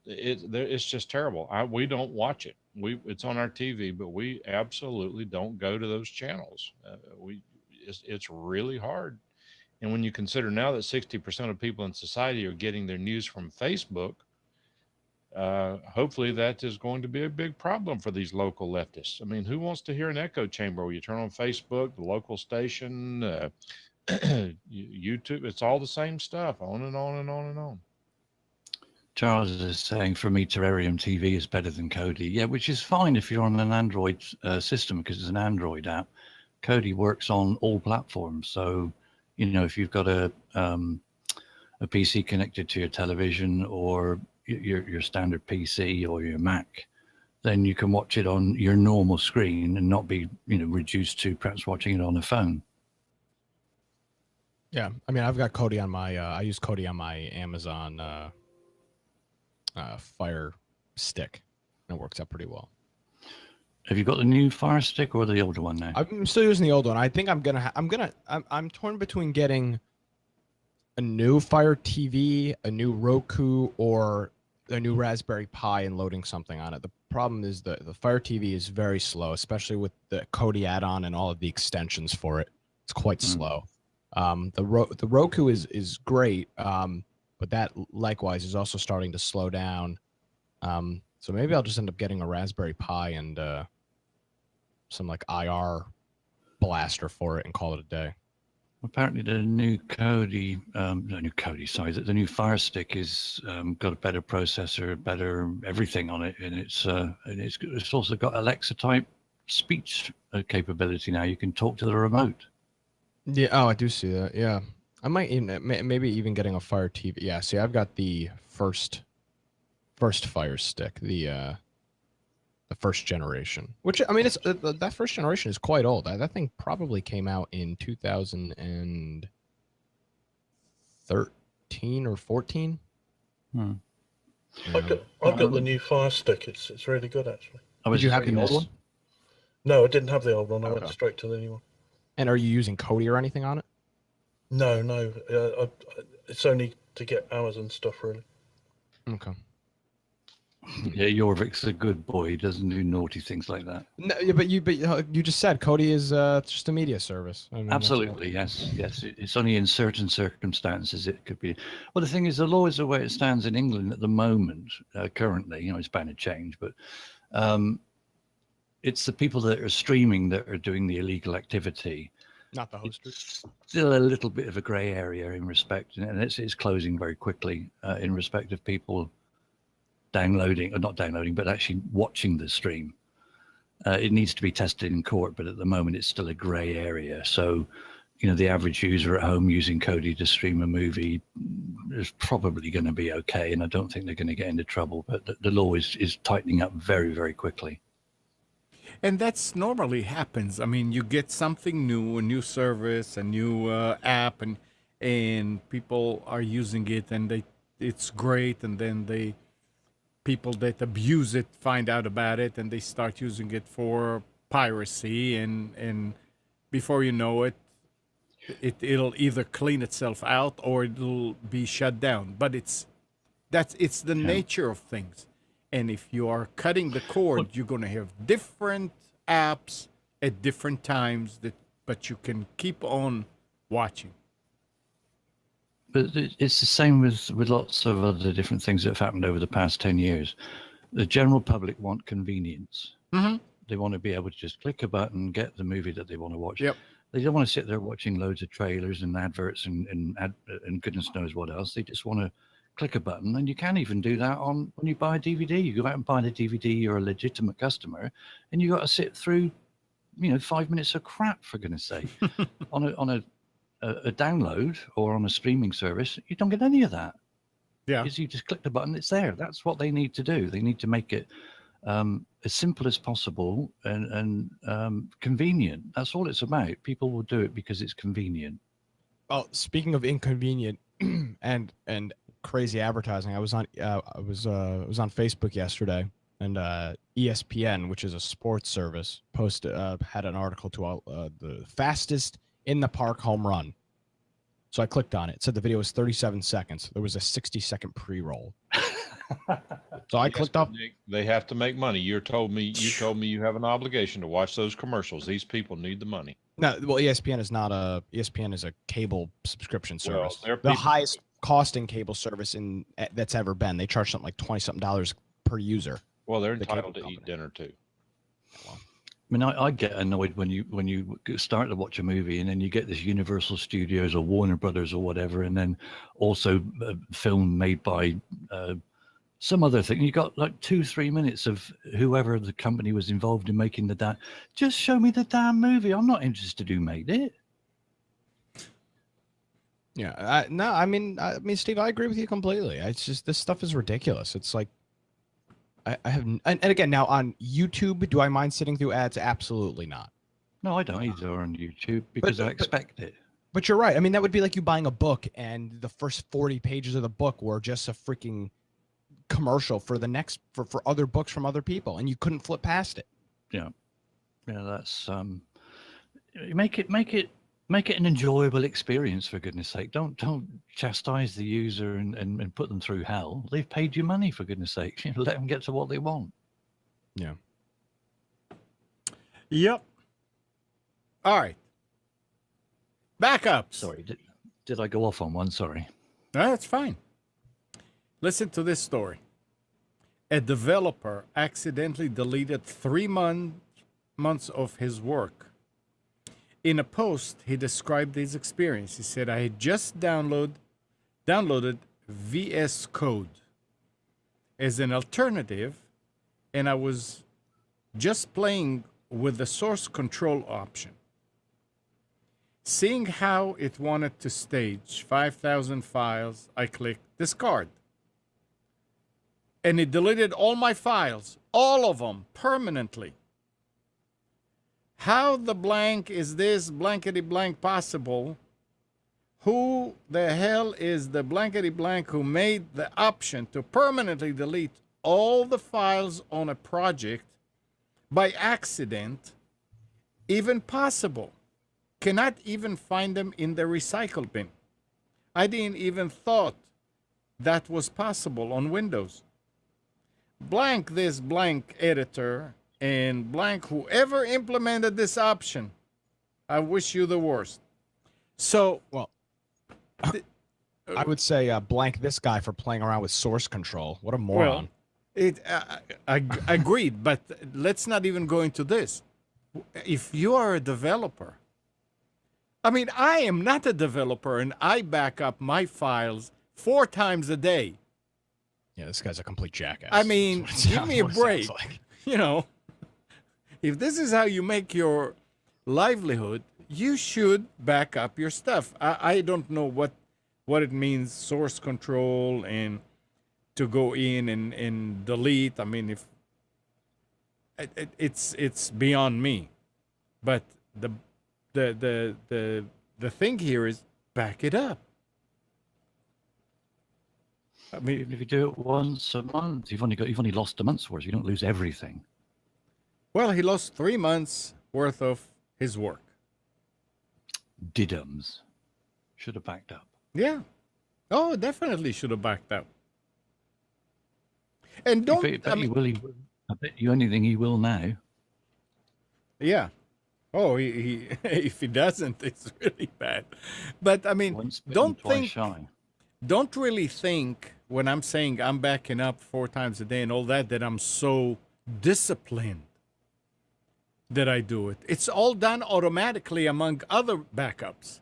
It's just terrible. We don't watch it. It's on our TV, but we absolutely don't go to those channels. It's really hard. And when you consider now that 60% of people in society are getting their news from Facebook, hopefully that is going to be a big problem for these local leftists. I mean, who wants to hear an echo chamber where you turn on Facebook, the local station, YouTube? It's all the same stuff, on and on and on and on. Charles is saying, for me, Terrarium TV is better than Kodi. Yeah, which is fine if you're on an Android system, because it's an Android app. Kodi works on all platforms. So, if you've got a PC connected to your television or your standard PC or your Mac, then you can watch it on your normal screen and not be, reduced to perhaps watching it on a phone. Yeah, I mean, I've got Kodi on my. I use Kodi on my Amazon Fire Stick, and it works out pretty well. Have you got the new Fire Stick or the older one now? I'm still using the old one. I think I'm torn between getting a new Fire TV, a new Roku, or a new Raspberry Pi and loading something on it. The problem is the Fire TV is very slow, especially with the Kodi add-on and all of the extensions for it. It's quite slow. The Roku is great, but that likewise is also starting to slow down. So maybe I'll just end up getting a Raspberry Pi and some like IR blaster for it and call it a day. Apparently, the new Kodi, the new Fire Stick is got a better processor, better everything on it, and it's also got Alexa type speech capability now. You can talk to the remote. Yeah. Oh, I do see that. Yeah, I might maybe even getting a Fire TV. Yeah. See, I've got the first Fire Stick, the first generation, which I mean, it's that first generation is quite old. That thing probably came out in 2013 or 14. I got the new Fire Stick. It's really good, actually. Did you have the old one? No, I didn't have the old one. I went straight to the new one. And are you using Kodi or anything on it? No. It's only to get Amazon stuff, really. Okay. Yeah, Jorvik's a good boy. He doesn't do naughty things like that. No, but you just said Kodi is just a media service. I mean, absolutely, yes. It's only in certain circumstances it could be. Well, the thing is, the law is the way it stands in England at the moment. Currently, it's bound to change, but it's the people that are streaming that are doing the illegal activity. Not the hosters. It's still a little bit of a grey area in respect, and it's closing very quickly in respect of people not downloading, but actually watching the stream. It needs to be tested in court, but at the moment it's still a grey area. So, the average user at home using Kodi to stream a movie is probably going to be okay, and I don't think they're going to get into trouble. But the law is tightening up very, very quickly. And that's normally happens. I mean, you get something new, a new service, a new app, and people are using it, and it's great, and then people that abuse it find out about it, and they start using it for piracy, and before you know it, it'll either clean itself out or it'll be shut down. But it's the nature of things. And if you are cutting the cord, you're going to have different apps at different times, but you can keep on watching. But it's the same with lots of other different things that have happened over the past 10 years. The general public want convenience. Mm-hmm. They want to be able to just click a button, get the movie that they want to watch. Yep. They don't want to sit there watching loads of trailers and adverts and goodness knows what else. They just want to click a button, and you can't even do that when you buy a DVD. You go out and buy the DVD, you're a legitimate customer, and you got to sit through, 5 minutes of crap, for goodness sake. on a download or on a streaming service, you don't get any of that. Yeah. Because you just click the button, it's there. That's what they need to do. They need to make it as simple as possible and convenient. That's all it's about. People will do it because it's convenient. Well, speaking of inconvenient and crazy advertising, I was on Facebook yesterday, and ESPN, which is a sports service, had an article to the fastest in the park home run. So I clicked on it. It said the video was 37 seconds. There was a 60-second pre-roll. So I clicked off. They have to make money. You told me you have an obligation to watch those commercials. These people need the money. No, well, ESPN is a cable subscription service. Well, the highest costing cable service that's ever been. They charge something like $20-something per user. Well, they're entitled to eat dinner too. Well, I mean, I get annoyed when you start to watch a movie and then you get this Universal Studios or Warner Brothers or whatever, and then also a film made by some other thing. You got like 2-3 minutes of whoever the company was involved in making just show me the damn movie. I'm not interested who made it. Yeah, I mean, Steve, I agree with you completely. It's just, this stuff is ridiculous. It's like, I have, and again, now on YouTube, do I mind sitting through ads? Absolutely not. No, I don't either on YouTube because I expect it. But you're right. I mean, that would be like you buying a book and the first 40 pages of the book were just a freaking commercial for the next for other books from other people, and you couldn't flip past it. Yeah, that's make it an enjoyable experience, for goodness sake. Don't chastise the user and put them through hell. They've paid you money, for goodness sake. Let them get to what they want. Yeah. Yep. All right. Backups. Sorry, did I go off on one? Sorry. No, that's fine. Listen to this story. A developer accidentally deleted 3 months of his work. In a post, he described his experience. He said, I had just downloaded VS Code as an alternative, and I was just playing with the source control option. Seeing how it wanted to stage 5,000 files, I clicked discard. And it deleted all my files, all of them, permanently. How the blank is this blankety blank possible? Who the hell is the blankety blank who made the option to permanently delete all the files on a project by accident even possible? Cannot even find them in the recycle bin. I didn't even thought that was possible on Windows. Blank this blank editor and blank whoever implemented this option. I wish you the worst. So, well, I would say blank this guy for playing around with source control. What a moron. Well, I agreed, but let's not even go into this. If you are a developer, I mean, I am not a developer, and I back up my files 4 times a day. Yeah, this guy's a complete jackass. I mean, give me a break. Like. You know, if this is how you make your livelihood, you should back up your stuff. I don't know what it means, source control, and to go in and delete. I mean, if it's beyond me. But the thing here is back it up. I mean, even if you do it once a month, you've only lost a month's worth. You don't lose everything. Well, he lost 3 months worth of his work. Diddums. Should have backed up. Yeah. Oh, definitely should have backed up. And don't. I bet you anything he will now. Yeah. Oh, he if he doesn't, it's really bad. But I mean, don't think don't really think when I'm saying I'm backing up 4 times a day and all that I'm so disciplined that I do it. It's all done automatically among other backups.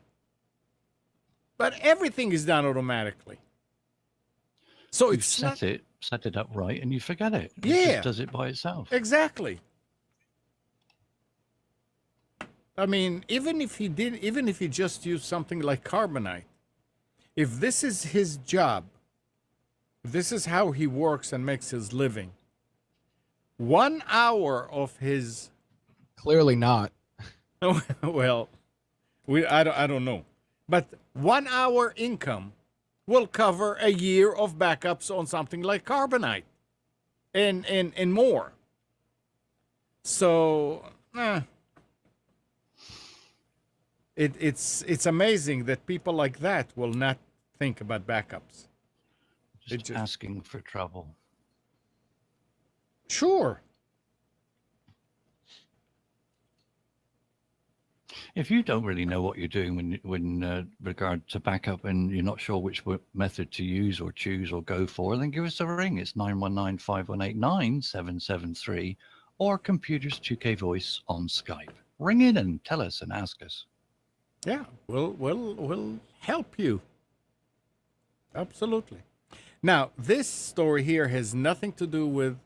But everything is done automatically. So You it's set it up right, and you forget it. It Yeah. just does it by itself. Exactly. I mean, even if he just used something like carbonite, if this is his job, this is how he works and makes his living, 1 hour of his Clearly not. well, I don't know, but 1 hour income will cover a year of backups on something like carbonite, and more. So, it's amazing that people like that will not think about backups. Just asking for trouble. Sure. If you don't really know what you're doing when regard to backup, and you're not sure which method to use or choose or go for, then give us a ring. It's 919-518-9773 or Computers 2K Voice on Skype. Ring in and tell us and ask us. Yeah, we'll help you. Absolutely. Now, this story here has nothing to do with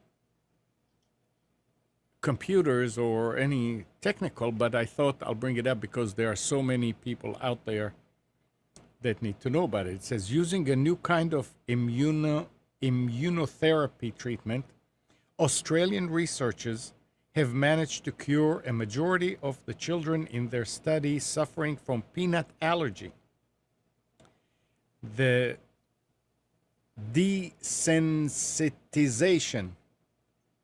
computers or any technical, but I thought I'll bring it up because there are so many people out there that need to know about it. It says, using a new kind of immunotherapy treatment, Australian researchers have managed to cure a majority of the children in their study suffering from peanut allergy. The desensitization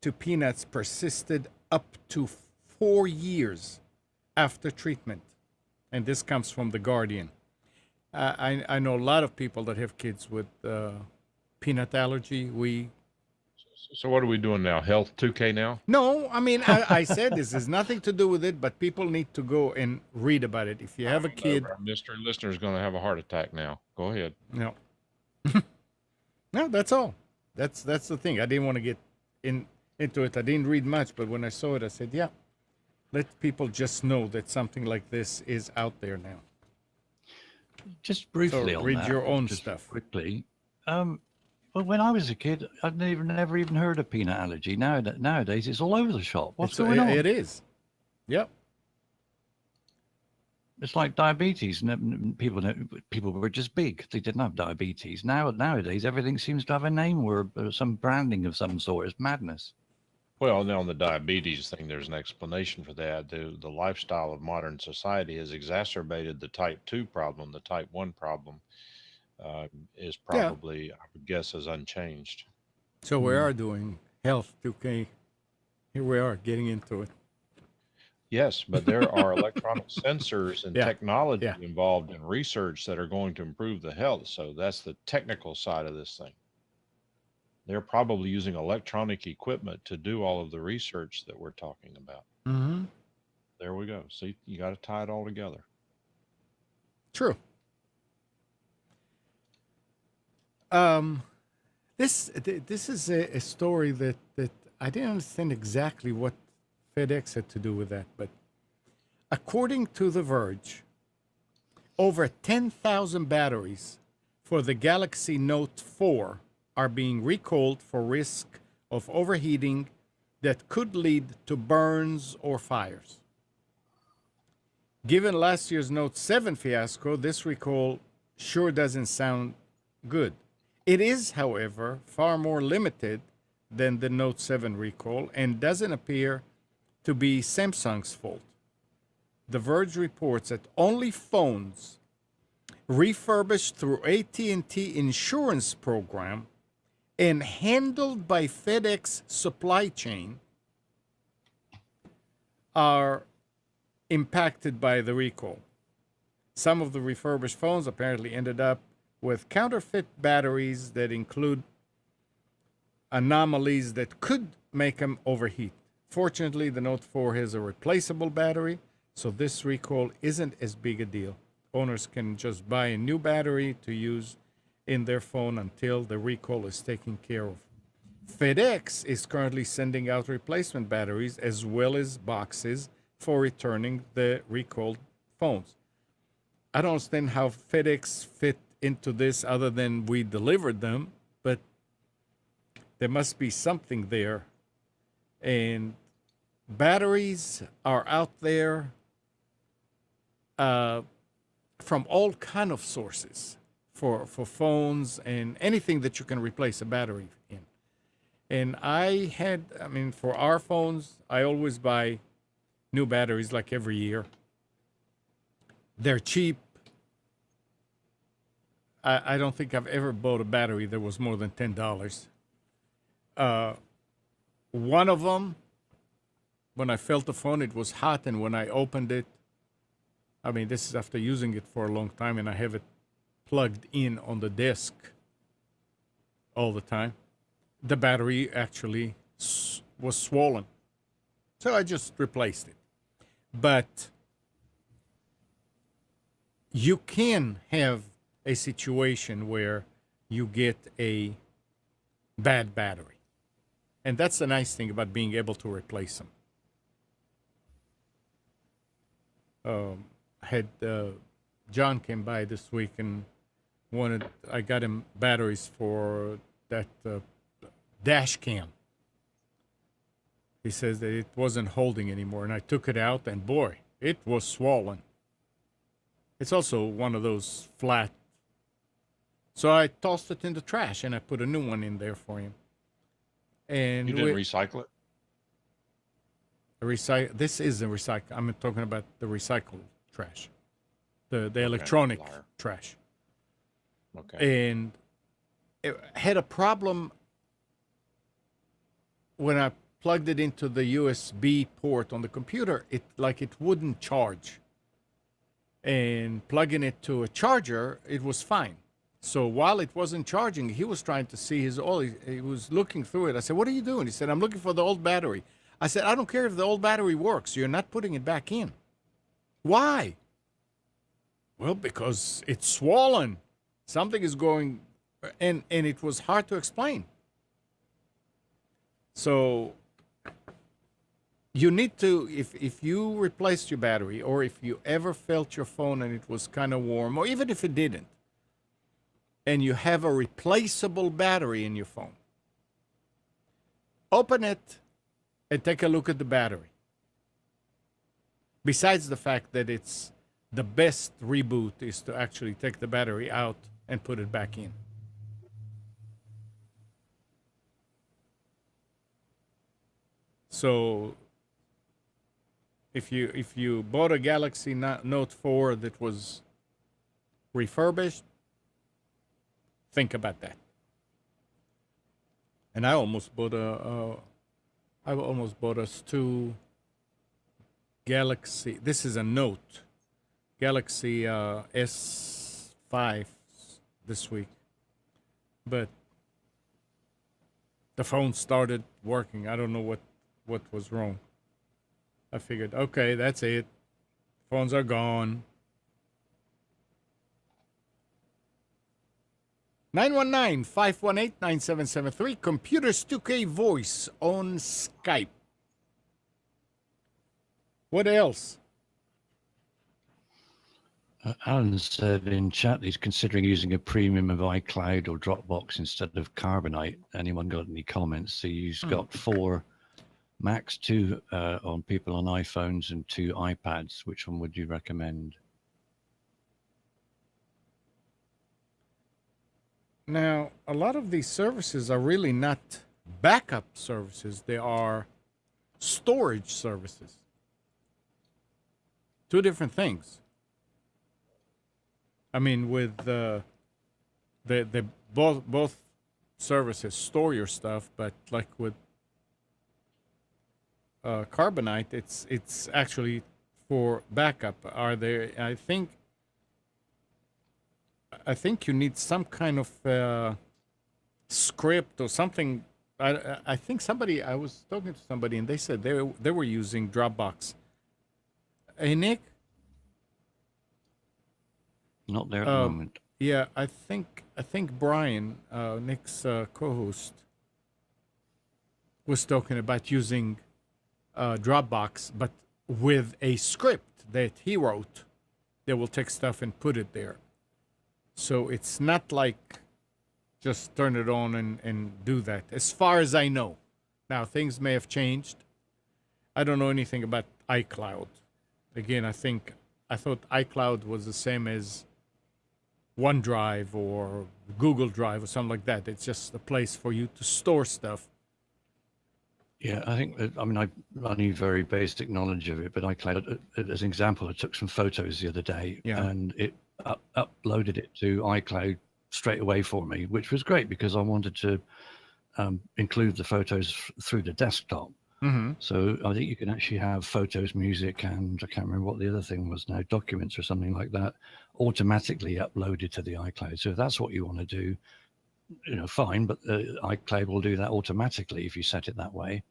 to peanuts persisted up to 4 years after treatment. And this comes from The Guardian. I know a lot of people that have kids with peanut allergy. So what are we doing now? Health 2K now? No, I mean, I said this has nothing to do with it, but people need to go and read about it. If you have a kid... Our mystery listener is going to have a heart attack now. Go ahead. No. No, that's all. That's the thing. I didn't want to get into it. I didn't read much, but when I saw it, I said, yeah, let people just know that something like this is out there now. Just briefly So on read that, your own just stuff. quickly. Well, when I was a kid, I'd never even heard of peanut allergy. Nowadays, it's all over the shop. What's going on? It is. Yep. It's like diabetes. People were just big. They didn't have diabetes. Nowadays, everything seems to have a name or some branding of some sort. It's madness. Well, now on the diabetes thing, there's an explanation for that. The lifestyle of modern society has exacerbated the type 2 problem. The type 1 problem is probably, I would guess, is unchanged. So we are doing Health 2K. Here we are getting into it. Yes, but there are electronic sensors and Yeah, technology yeah. involved in research that are going to improve the health. So that's the technical side of this thing. They're probably using electronic equipment to do all of the research that we're talking about. Mm-hmm. There we go. See, you got to tie it all together. True. This is a story that I didn't understand exactly what FedEx had to do with that, but according to The Verge, over 10,000 batteries for the Galaxy Note 4 are being recalled for risk of overheating that could lead to burns or fires. Given last year's Note 7 fiasco, this recall sure doesn't sound good. It is, however, far more limited than the Note 7 recall and doesn't appear to be Samsung's fault. The Verge reports that only phones refurbished through AT&T insurance program and handled by FedEx supply chain are impacted by the recall. Some of the refurbished phones apparently ended up with counterfeit batteries that include anomalies that could make them overheat. Fortunately, the Note 4 has a replaceable battery, so this recall isn't as big a deal. Owners can just buy a new battery to use in their phone until the recall is taken care of. FedEx is currently sending out replacement batteries as well as boxes for returning the recalled phones. I don't understand how FedEx fit into this other than we delivered them, but there must be something there. And batteries are out there from all kind of sources for phones and anything that you can replace a battery in. And for our phones, I always buy new batteries like every year. They're cheap. I don't think I've ever bought a battery that was more than $10. One of them, when I felt the phone, it was hot, and when I opened it, this is after using it for a long time, and I have it plugged in on the desk all the time. The battery actually was swollen. So I just replaced it. But you can have a situation where you get a bad battery. And that's the nice thing about being able to replace them. John came by this week and I got him batteries for that dash cam. He says that it wasn't holding anymore, and I took it out, and boy, it was swollen. It's also one of those flat. So I tossed it in the trash, and I put a new one in there for him. And you didn't recycle it? This is a recycle. I'm talking about the recycled trash, the electronic trash. Okay. And it had a problem when I plugged it into the USB port on the computer. It wouldn't charge. And plugging it to a charger, it was fine. So while it wasn't charging, he was trying to see his old. He was looking through it. I said, "What are you doing?" He said, "I'm looking for the old battery." I said, "I don't care if the old battery works. You're not putting it back in." Why? Well, because it's swollen. Something is going, and it was hard to explain. So you need to, if you replaced your battery, or if you ever felt your phone and it was kind of warm, or even if it didn't, and you have a replaceable battery in your phone, open it and take a look at the battery. Besides the fact that it's the best reboot is to actually take the battery out and put it back in. So if you bought a Galaxy Note 4 that was refurbished, think about that. And I almost bought us two Galaxy. This is a Note, Galaxy S5 this week, but the phone started working. I don't know what was wrong. I figured, okay, that's it. Phones are gone. 919-518-9773. Computers 2K Voice on Skype. What else? Alan said in chat he's considering using a premium of iCloud or Dropbox instead of Carbonite. Anyone got any comments? So he's got 4 Macs, 2 on people on iPhones, and 2 iPads. Which one would you recommend? Now, a lot of these services are really not backup services. They are storage services. 2 different things. With the both services store your stuff, but like with Carbonite, it's actually for backup. Are there? I think you need some kind of script or something. I think I was talking to somebody and they said they were using Dropbox. Hey, Nick? Not there at the moment. Yeah, I think Brian, Nick's co-host, was talking about using Dropbox, but with a script that he wrote that will take stuff and put it there. So it's not like just turn it on and do that, as far as I know. Now, things may have changed. I don't know anything about iCloud. Again, I thought iCloud was the same as OneDrive or Google Drive or something like that. It's just a place for you to store stuff. Yeah, I think I mean, I only very basic knowledge of it, but iCloud, as an example, I took some photos the other day, Yeah. and it uploaded it to iCloud straight away for me, which was great because I wanted to include the photos through the desktop. Mm-hmm. So I think you can actually have photos, music, and I can't remember what the other thing was now, documents or something like that, automatically uploaded to the iCloud. So if that's what you want to do, fine, but iCloud will do that automatically if you set it that way.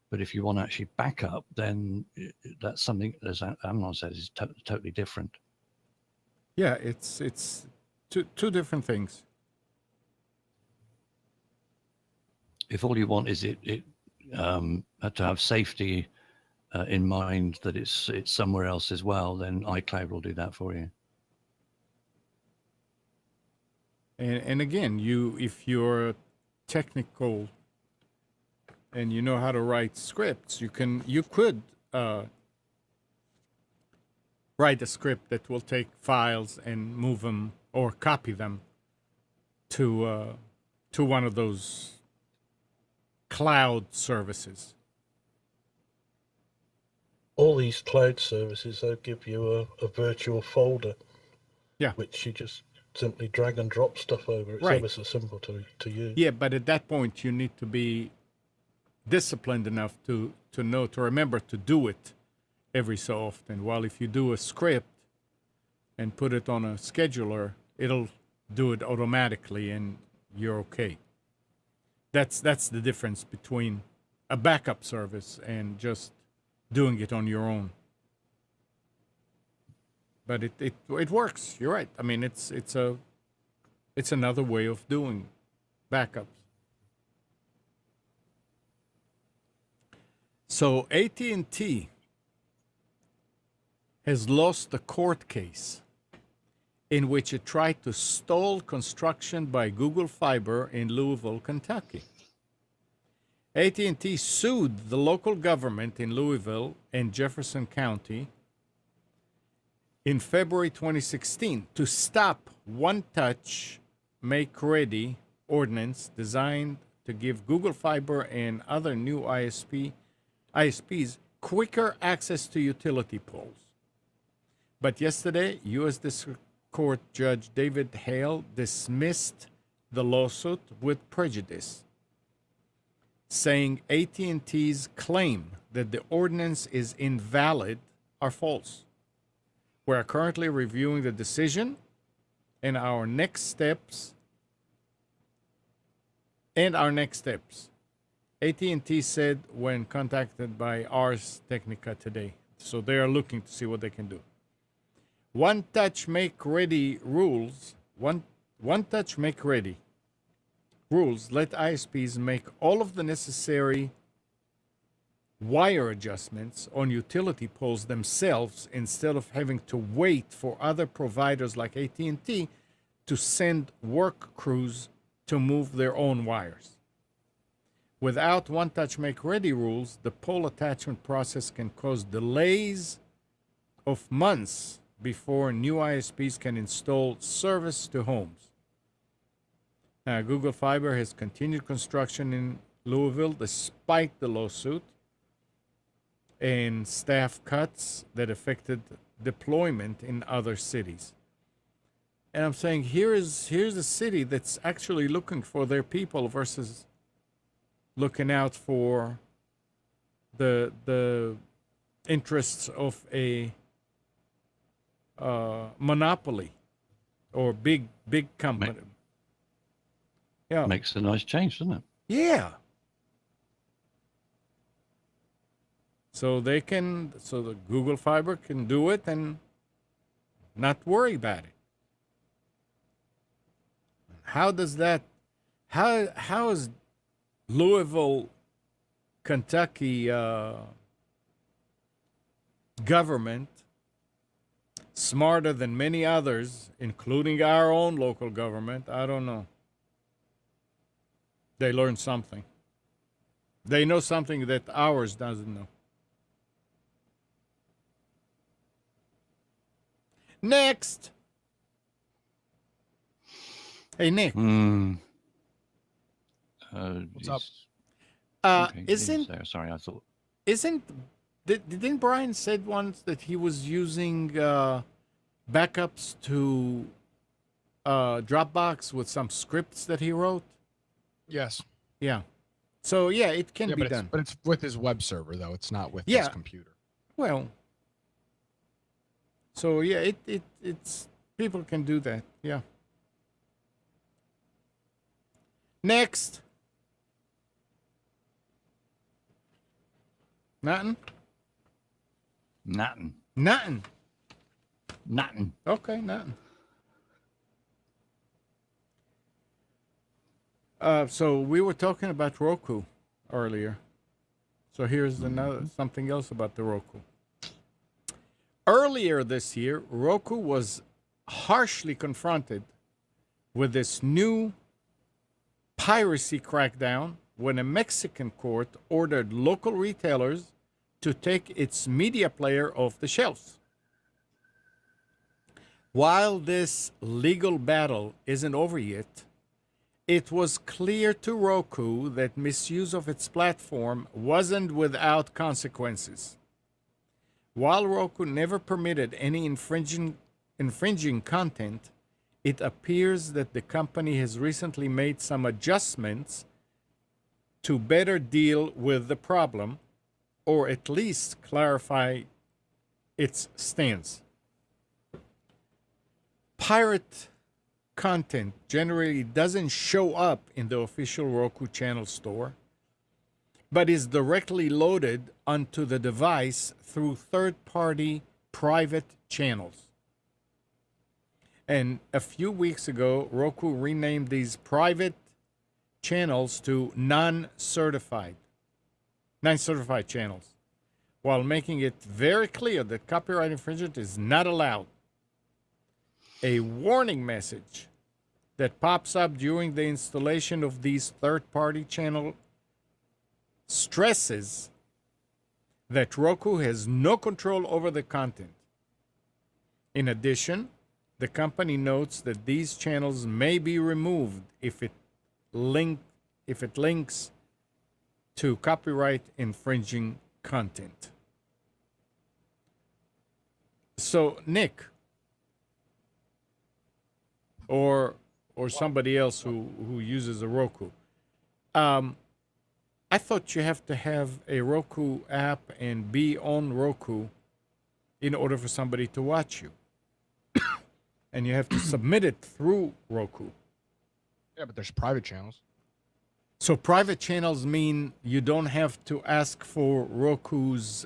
But if you want to actually back up, then that's something, as Amnon says, is totally different. Yeah, it's two different things. If all you want is it to have safety in mind that it's somewhere else as well, then iCloud will do that for you. And again, if you're technical and you know how to write scripts, you could write a script that will take files and move them or copy them to one of those cloud services. All these cloud services, they'll give you a virtual folder. Yeah. Which you just simply drag and drop stuff over. It's Right. ever so simple to use. Yeah, but at that point, you need to be disciplined enough to remember to do it every so often. While if you do a script and put it on a scheduler, it'll do it automatically and you're okay. That's the difference between a backup service and just doing it on your own. But it works. You're right. I mean, it's another way of doing backups. So AT&T has lost a court case in which it tried to stall construction by Google Fiber in Louisville, Kentucky. AT&T sued the local government in Louisville and Jefferson County in February 2016 to stop One Touch Make Ready ordinance designed to give Google Fiber and other new ISPs quicker access to utility poles. But yesterday, U.S. District Court Judge David Hale dismissed the lawsuit with prejudice, saying AT&T's claim that the ordinance is invalid are false. We are currently reviewing the decision and our next steps. AT&T said when contacted by Ars Technica today. So they are looking to see what they can do. One Touch Make Ready rules. One Touch Make Ready rules let ISPs make all of the necessary wire adjustments on utility poles themselves instead of having to wait for other providers like AT&T to send work crews to move their own wires. Without One Touch Make Ready rules, the pole attachment process can cause delays of months before new ISPs can install service to homes. Google Fiber has continued construction in Louisville despite the lawsuit and staff cuts that affected deployment in other cities. And I'm saying here's a city that's actually looking for their people versus looking out for the interests of a monopoly or big company. Yeah, Makes a nice change, doesn't it? yeah. So the Google Fiber can do it and not worry about it. how does that? How is Louisville, Kentucky government smarter than many others, including our own local government? I don't know. They learned something. They know something that ours doesn't know. Next. Hey, Nick. Mm. What's up? Okay, Isn't sorry, I thought. didn't Brian said once that he was using backups to Dropbox with some scripts that he wrote? Yes. Yeah. So yeah, it can Yeah, be but done. but it's with his web server though. It's not with Yeah. his computer. Well. So yeah, it's people can do that. Yeah. Next. Nothing. Nothing. Nothing. Nothing. Okay, nothing. So we were talking about Roku earlier. So here's another something else about the Roku. Earlier this year, Roku was harshly confronted with this new piracy crackdown when a Mexican court ordered local retailers to take its media player off the shelves. While this legal battle isn't over yet, it was clear to Roku that misuse of its platform wasn't without consequences. While Roku never permitted any infringing content, it appears that the company has recently made some adjustments to better deal with the problem, or at least clarify its stance. Pirate content generally doesn't show up in the official Roku channel store, but is directly loaded onto the device through third-party private channels. And a few weeks ago, Roku renamed these private channels to non-certified channels, while making it very clear that copyright infringement is not allowed. A warning message that pops up during the installation of these third-party channels stresses that Roku has no control over the content. In addition, the company notes that these channels may be removed if it links to copyright infringing content. So, Nick, or somebody else who uses a Roku, I thought you have to have a Roku app and be on Roku in order for somebody to watch you. And you have to submit it through Roku. Yeah, but there's private channels. So private channels mean you don't have to ask for Roku's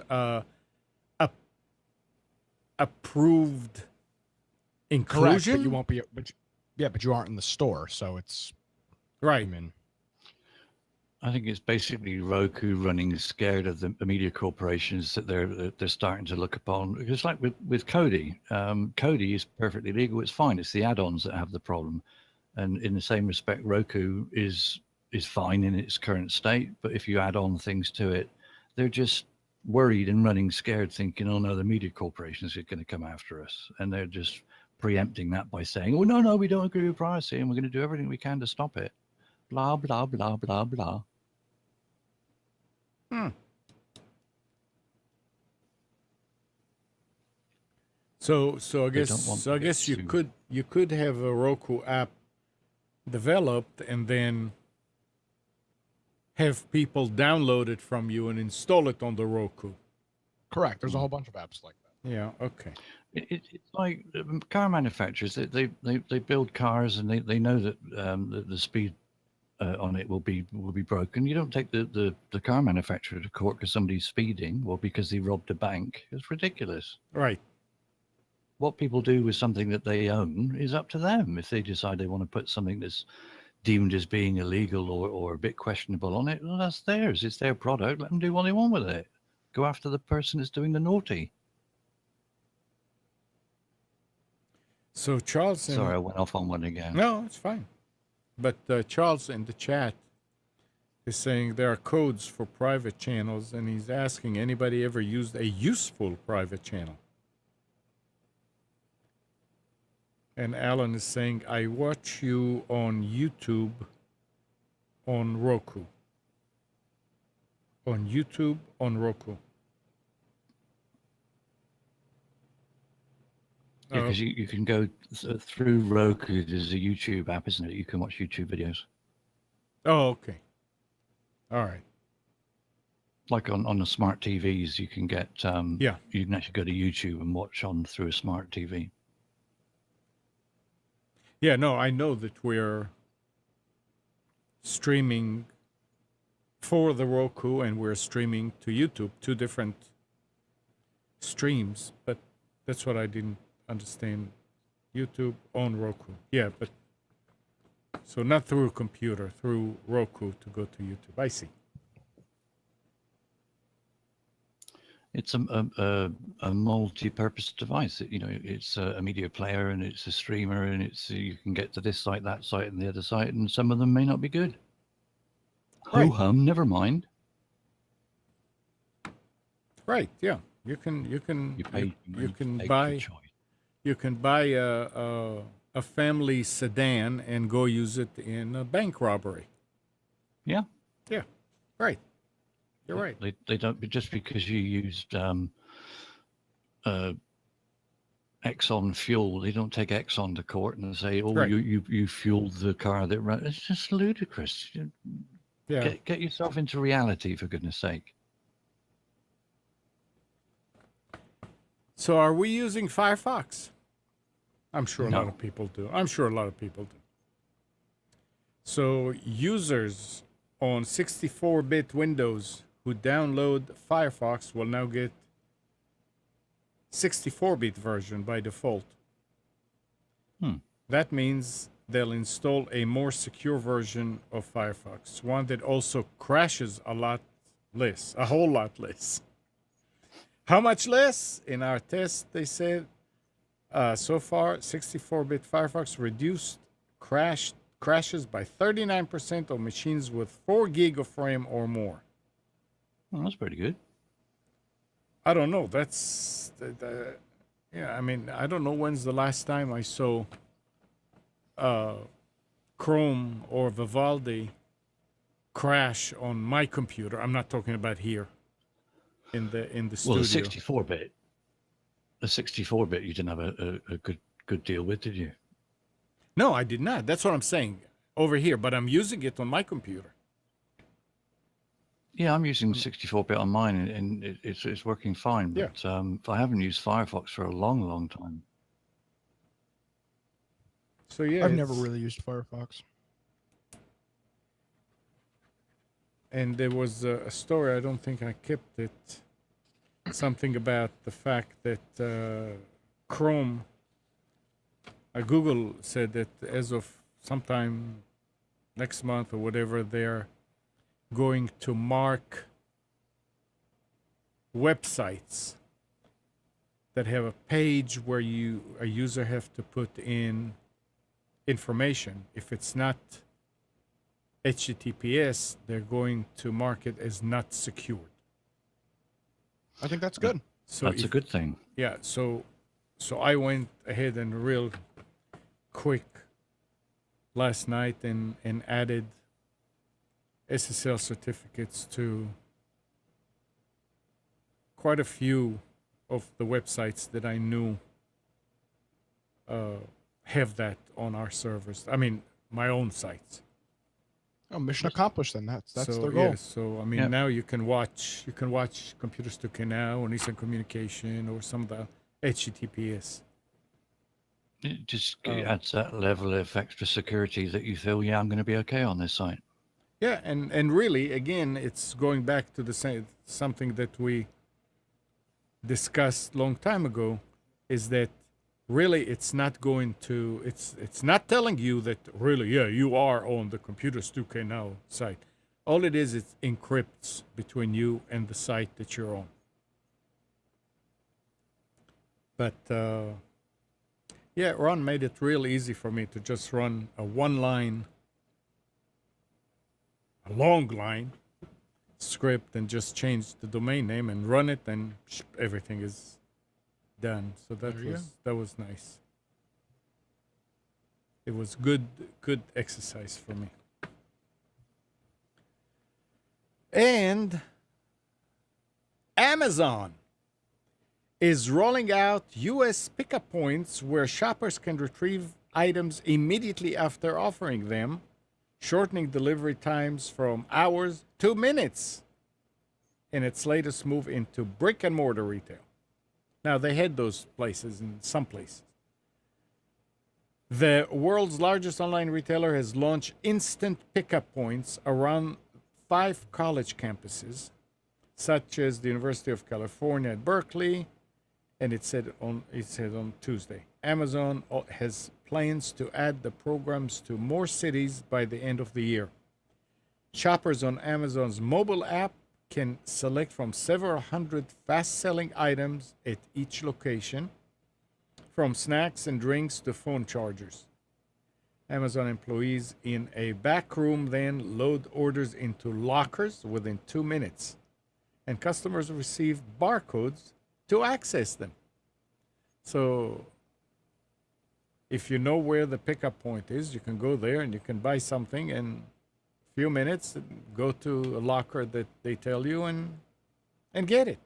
approved inclusion? Correct, but you won't be. But you aren't in the store, so it's right. I mean, I think it's basically Roku running scared of the media corporations that they're starting to look upon. It's like with Kodi. Kodi is perfectly legal. It's fine. It's the add-ons that have the problem. And in the same respect, Roku is fine in its current state. But if you add on things to it, they're just worried and running scared, thinking, oh no, the media corporations are going to come after us. And they're just preempting that by saying, oh, no, we don't agree with privacy and we're going to do everything we can to stop it. Blah, blah, blah, blah, blah. So I guess you could have a Roku app developed and then have people download it from you and install it on the Roku. correct. There's a whole bunch of apps like that. Yeah. Okay. It's like car manufacturers. They build cars and they know that the speed on it will be broken. You don't take the car manufacturer to court because somebody's speeding or because he robbed a bank. It's ridiculous. Right. what people do with something that they own is up to them. If they decide they want to put something that's deemed as being illegal or a bit questionable on it, well, that's theirs. It's their product. Let them do what they want with it. Go after the person that's doing the naughty. So Charles... Sorry, I went off on one again. No, it's fine. But Charles in the chat is saying there are codes for private channels, and he's asking, anybody ever used a useful private channel? And Alan is saying, I watch you on YouTube on Roku. On YouTube on Roku. Yeah, because you can go through Roku. There's a YouTube app, isn't it? You can watch YouTube videos. Oh, okay. All right. Like on the smart TVs, you can get yeah. You can actually go to YouTube and watch on through a smart TV. Yeah, no, I know that we're streaming for the Roku and we're streaming to YouTube, 2 different streams, but that's what I didn't understand. YouTube on Roku. Yeah, but so not through a computer, through Roku to go to YouTube. I see. It's a multi-purpose device. You know, it's a media player and it's a streamer, and it's you can get to this site, that site, and the other site, and some of them may not be good. Right. Ho hum, never mind. Right. Yeah. You can buy a family sedan and go use it in a bank robbery. Yeah. Yeah. Right. You're right. They don't, just because you used Exxon fuel, they don't take Exxon to court and say, "Oh, right. you fueled the car that ran." It's just ludicrous. Yeah. Get yourself into reality, for goodness sake. So, are we using Firefox? I'm sure a No. lot of people do. I'm sure a lot of people do. So, users on 64-bit Windows who download Firefox will now get 64-bit version by default. That means they'll install a more secure version of Firefox, one that also crashes a whole lot less. How much less? In our test, they said, so far, 64-bit Firefox reduced crashes by 39% on machines with 4 gig of RAM or more. Well, that's pretty good. I don't know. That's yeah. I mean, I don't know when's the last time I saw Chrome or Vivaldi crash on my computer. I'm not talking about here in the studio. Well, the 64-bit, you didn't have a good deal with, did you? No, I did not. That's what I'm saying over here. But I'm using it on my computer. Yeah, I'm using 64-bit on mine, and it's working fine. But I haven't used Firefox for a long, long time. So yeah, I've never really used Firefox. And there was a story, I don't think I kept it, something about the fact that Chrome, Google said that as of sometime next month or whatever, they're going to mark websites that have a page where a user have to put in information. If it's not HTTPS, they're going to mark it as not secured. I think that's good. So that's a good thing. Yeah. So I went ahead and real quick last night and added SSL certificates to quite a few of the websites that I knew have that on our servers. I mean, my own sites. Oh, mission accomplished then. That's so, their goal. Yeah, so I mean, now you can watch Computers to Canal or Nissan Communication or some of the HTTPS. It just adds that level of extra security that you feel, I'm going to be okay on this site. Yeah, and really, again, it's going back to the same something that we discussed long time ago, is that really it's not going to, it's not telling you that really, yeah, you are on the Computers 2K Now site. All it is encrypts between you and the site that you're on. But yeah, Ron made it real easy for me to just run a long line script and just change the domain name and run it, and everything is done. So that was nice. It was good exercise for me. And Amazon is rolling out US pickup points where shoppers can retrieve items immediately after offering them, shortening delivery times from hours to minutes in its latest move into brick and mortar retail. Now, they had those places in some places. The world's largest online retailer has launched instant pickup points around 5 college campuses, such as the University of California at Berkeley, and it said on Tuesday. Amazon has plans to add the programs to more cities by the end of the year. Shoppers on Amazon's mobile app can select from several hundred fast-selling items at each location, from snacks and drinks to phone chargers. Amazon employees in a back room then load orders into lockers within 2 minutes, and customers receive barcodes to access them. So if you know where the pickup point is, you can go there and you can buy something in a few minutes, and go to a locker that they tell you and get it.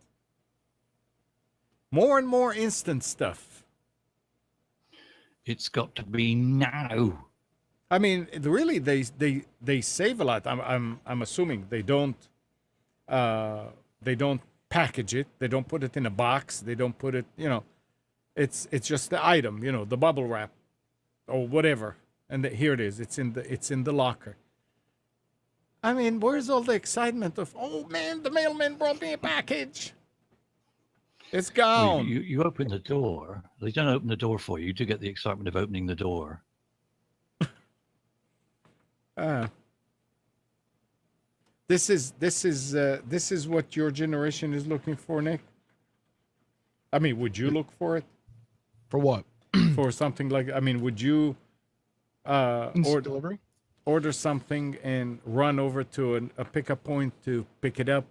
More and more instant stuff. It's got to be now. I mean, really, they save a lot. I'm assuming they don't package it. They don't put it in a box. They don't put it, it's just the item, the bubble wrap or whatever. And here it is. It's in the locker. I mean, where's all the excitement of, oh man, the mailman brought me a package? It's gone. Well, you open the door. They don't open the door for you. You do get the excitement of opening the door. This is what your generation is looking for, Nick. I mean, would you look for it? For what? For something like, I mean, would you delivery? Order something and run over to a pickup point to pick it up?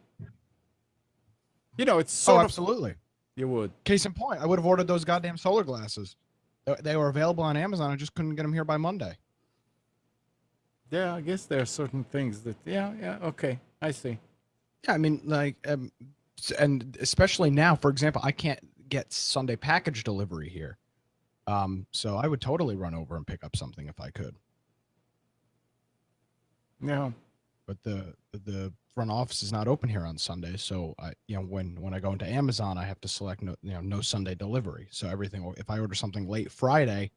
It's sort of, absolutely. You would. Case in point, I would have ordered those goddamn solar glasses. They were available on Amazon. I just couldn't get them here by Monday. Yeah, I guess there are certain things that, okay, I see. Yeah, I mean, and especially now, for example, I can't get Sunday package delivery here. So I would totally run over and pick up something if I could. Yeah. But the front office is not open here on Sunday, so when I go into Amazon, I have to select no Sunday delivery. So everything, if I order something late Friday,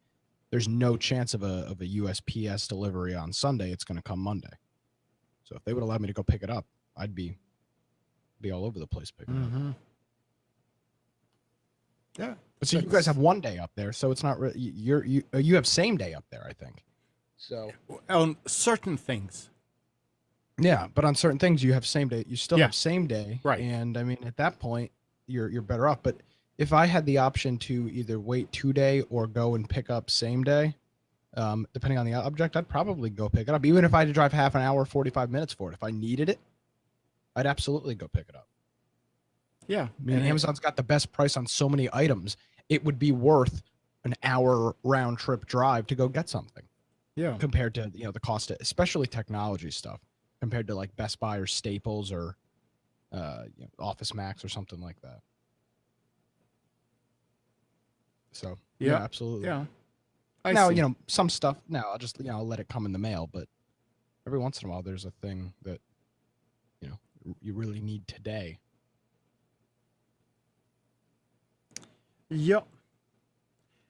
there's no chance of a USPS delivery on Sunday. It's going to come Monday. So if they would allow me to go pick it up, I'd be all over the place picking it up. Yeah. But so you guys have 1 day up there, so it's not really, you have same day up there, I think. So on certain things. Yeah, but on certain things you have same day. You still have same day, right? And I mean, at that point, you're better off. But if I had the option to either wait 2 day or go and pick up same day, depending on the object, I'd probably go pick it up. Even if I had to drive half an hour, 45 minutes for it, if I needed it, I'd absolutely go pick it up. Yeah, I mean, Amazon's got the best price on so many items. It would be worth an hour round trip drive to go get something. Yeah, compared to the cost of, especially technology stuff, compared to like Best Buy or Staples or Office Max or something like that. So yeah, absolutely. Yeah. Now some stuff. Now I'll just I'll let it come in the mail, but every once in a while there's a thing that you really need today. Yep.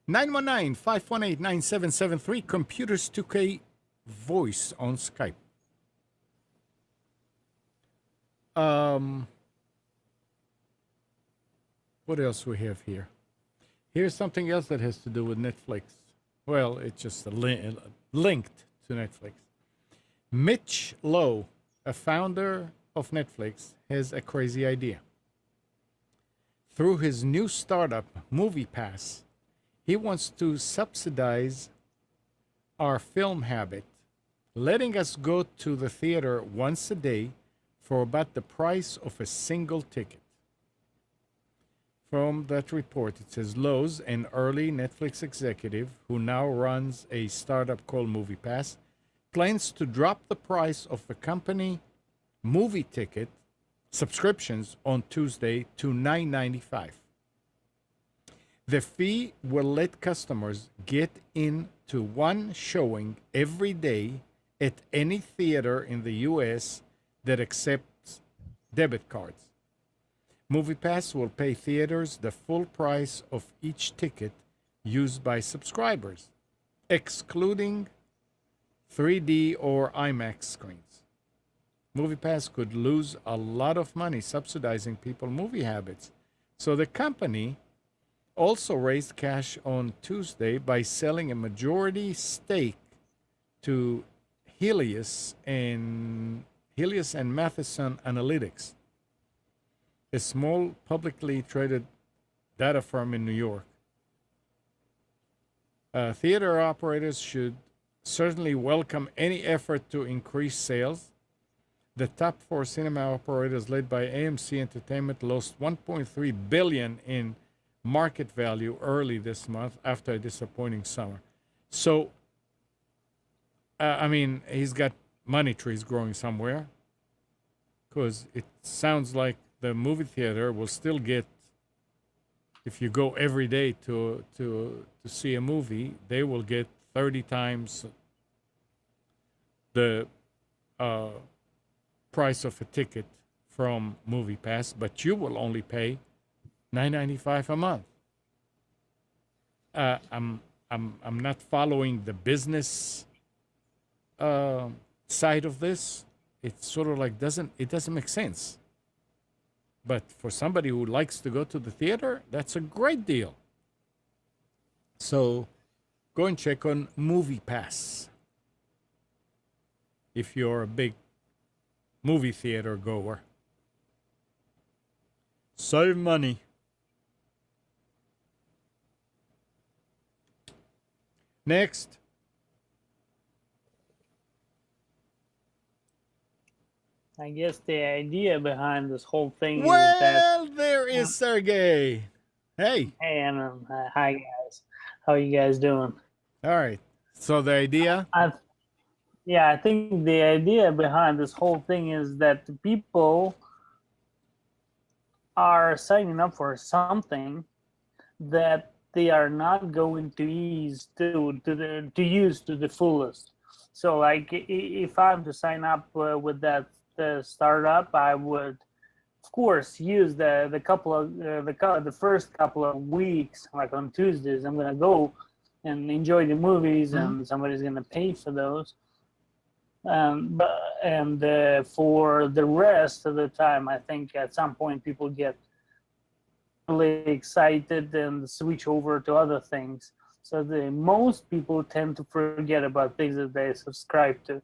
919-518-9773, Computers 2K voice on Skype. What else we have here? Here's something else that has to do with Netflix. Well, it's just linked to Netflix. Mitch Lowe, a founder of Netflix, has a crazy idea. Through his new startup, MoviePass, he wants to subsidize our film habit, letting us go to the theater once a day for about the price of a single ticket. From that report, it says Lowe's, an early Netflix executive who now runs a startup called MoviePass, plans to drop the price of the company movie ticket subscriptions on Tuesday to $9.95. The fee will let customers get into one showing every day at any theater in the U.S. that accepts debit cards. MoviePass will pay theaters the full price of each ticket used by subscribers, excluding 3D or IMAX screens. MoviePass could lose a lot of money subsidizing people's movie habits. So the company also raised cash on Tuesday by selling a majority stake to Helios and Matheson Analytics, a small publicly traded data firm in New York. Theater operators should certainly welcome any effort to increase sales. The top four cinema operators, led by AMC Entertainment, lost $1.3 billion in market value early this month after a disappointing summer. So, I mean, he's got money trees growing somewhere, because it sounds like the movie theater will still get, if you go every day to see a movie, they will get 30 times the price of a ticket from MoviePass, but you will only pay $9.95 a month. I'm not following the business side of this. It's sort of like it doesn't make sense. But for somebody who likes to go to the theater, that's a great deal. So go and check on MoviePass if you're a big movie theater goer. Save money. Next. I guess the idea behind this whole thing is that... Well, there is Sergey. Hey. Hey, Anna. Hi, guys. How are you guys doing? All right. So the idea? I think the idea behind this whole thing is that the people are signing up for something that they are not going to use to the fullest. So, like, if I'm to sign up with that startup, I would, of course, use the first couple of weeks, like on Tuesdays. I'm gonna go and enjoy the movies, and somebody's gonna pay for those. For the rest of the time, I think at some point people get really excited and switch over to other things. So most people tend to forget about things that they subscribe to.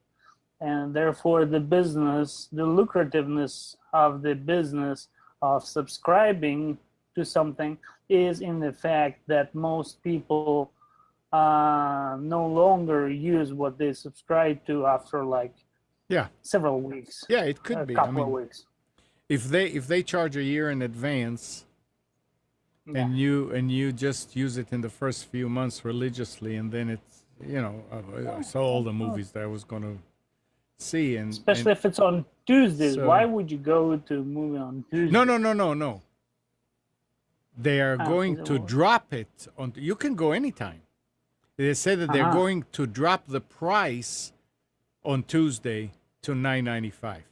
And therefore the lucrativeness of the business of subscribing to something is in the fact that most people no longer use what they subscribe to after several weeks. Yeah, it could be. A couple of weeks. If they charge a year in advance, and you just use it in the first few months religiously, and then it's I saw all the movies that I was going to see, and especially if it's on Tuesdays. So, why would you go to a movie on Tuesdays? No. They are going to drop it on. You can go anytime. They say that they're going to drop the price on Tuesday to $9.95.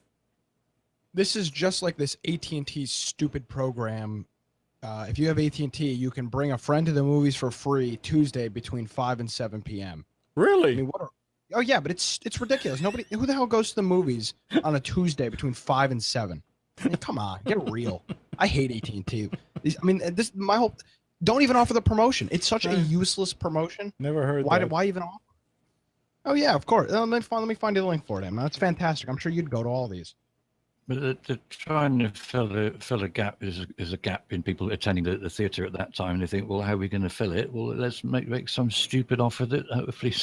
This is just like this AT&T stupid program. If you have AT&T, you can bring a friend to the movies for free Tuesday between 5 and 7 p.m. Really? I mean, oh yeah, but it's ridiculous. Who the hell goes to the movies on a Tuesday between 5 and 7? I mean, come on, get real. I hate AT&T. Don't even offer the promotion. It's such a useless promotion. Never heard Why? that. Why even offer? Oh yeah, of course. Let me find you the link for it. That's fantastic. I'm sure you'd go to all these. But they're trying to fill a gap. Is a gap in people attending the theatre at that time. And they think, well, how are we going to fill it? Well, let's make some stupid offer that hopefully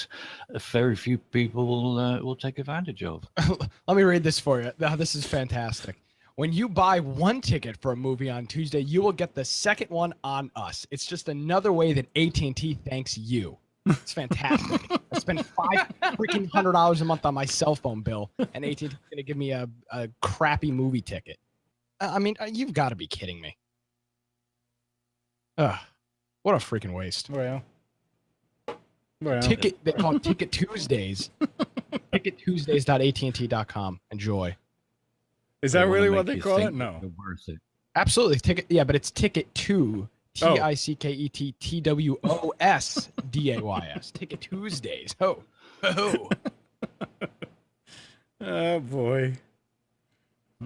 very few people will take advantage of. Let me read this for you. This is fantastic. When you buy one ticket for a movie on Tuesday, you will get the second one on us. It's just another way that AT&T thanks you. It's fantastic. I spend $500 a month on my cell phone bill, and AT&T is going to give me a crappy movie ticket. I mean, you've got to be kidding me. Ugh, what a freaking waste. Well. They call it Ticket Tuesdays. TicketTuesdays.AT&T.com. Enjoy. Is that really what they call it? No. Worth it. Absolutely. But it's Ticket 2. TicketTwosdays. Ticket Tuesdays. Oh. Oh, boy.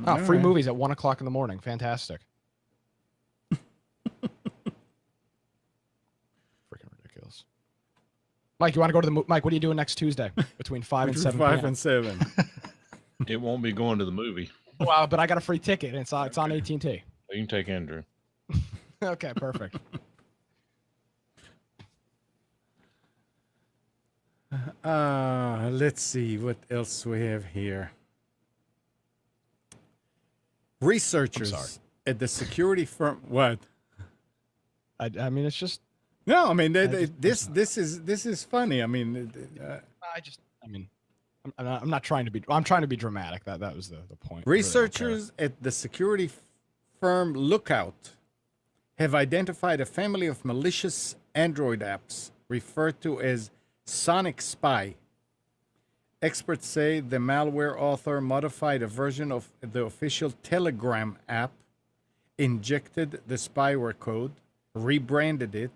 Oh, free movies at 1 o'clock in the morning. Fantastic. Freaking ridiculous. Mike, you want to go to the Mike, what are you doing next Tuesday between 5 and 7 5 p.m.? and 7. It won't be going to the movie. Wow, but I got a free ticket. It's on AT&T. You can take Andrew. Okay, perfect. Let's see what else we have here. Researchers at the security firm. What? I mean, it's just. No, I mean this is funny. I mean, I'm not trying to be. I'm trying to be dramatic. That was the point. Researchers at the security firm Lookout have identified a family of malicious Android apps referred to as Sonic Spy. Experts say the malware author modified a version of the official Telegram app, injected the spyware code, rebranded it,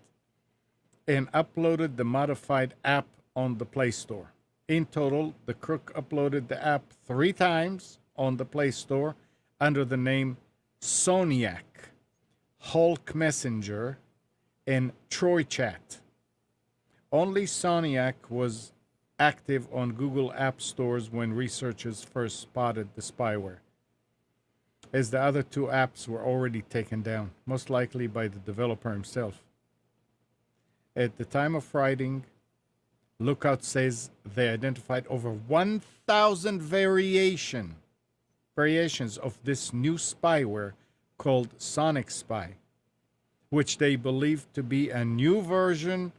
and uploaded the modified app on the Play Store. In total, the crook uploaded the app 3 times on the Play Store under the name Soniac, Hulk Messenger, and Troy Chat. Only Soniac was active on Google App Stores when researchers first spotted the spyware, as the other 2 apps were already taken down, most likely by the developer himself. At the time of writing, Lookout says they identified over 1,000 variations of this new spyware called Sonic Spy, which they believe to be a new version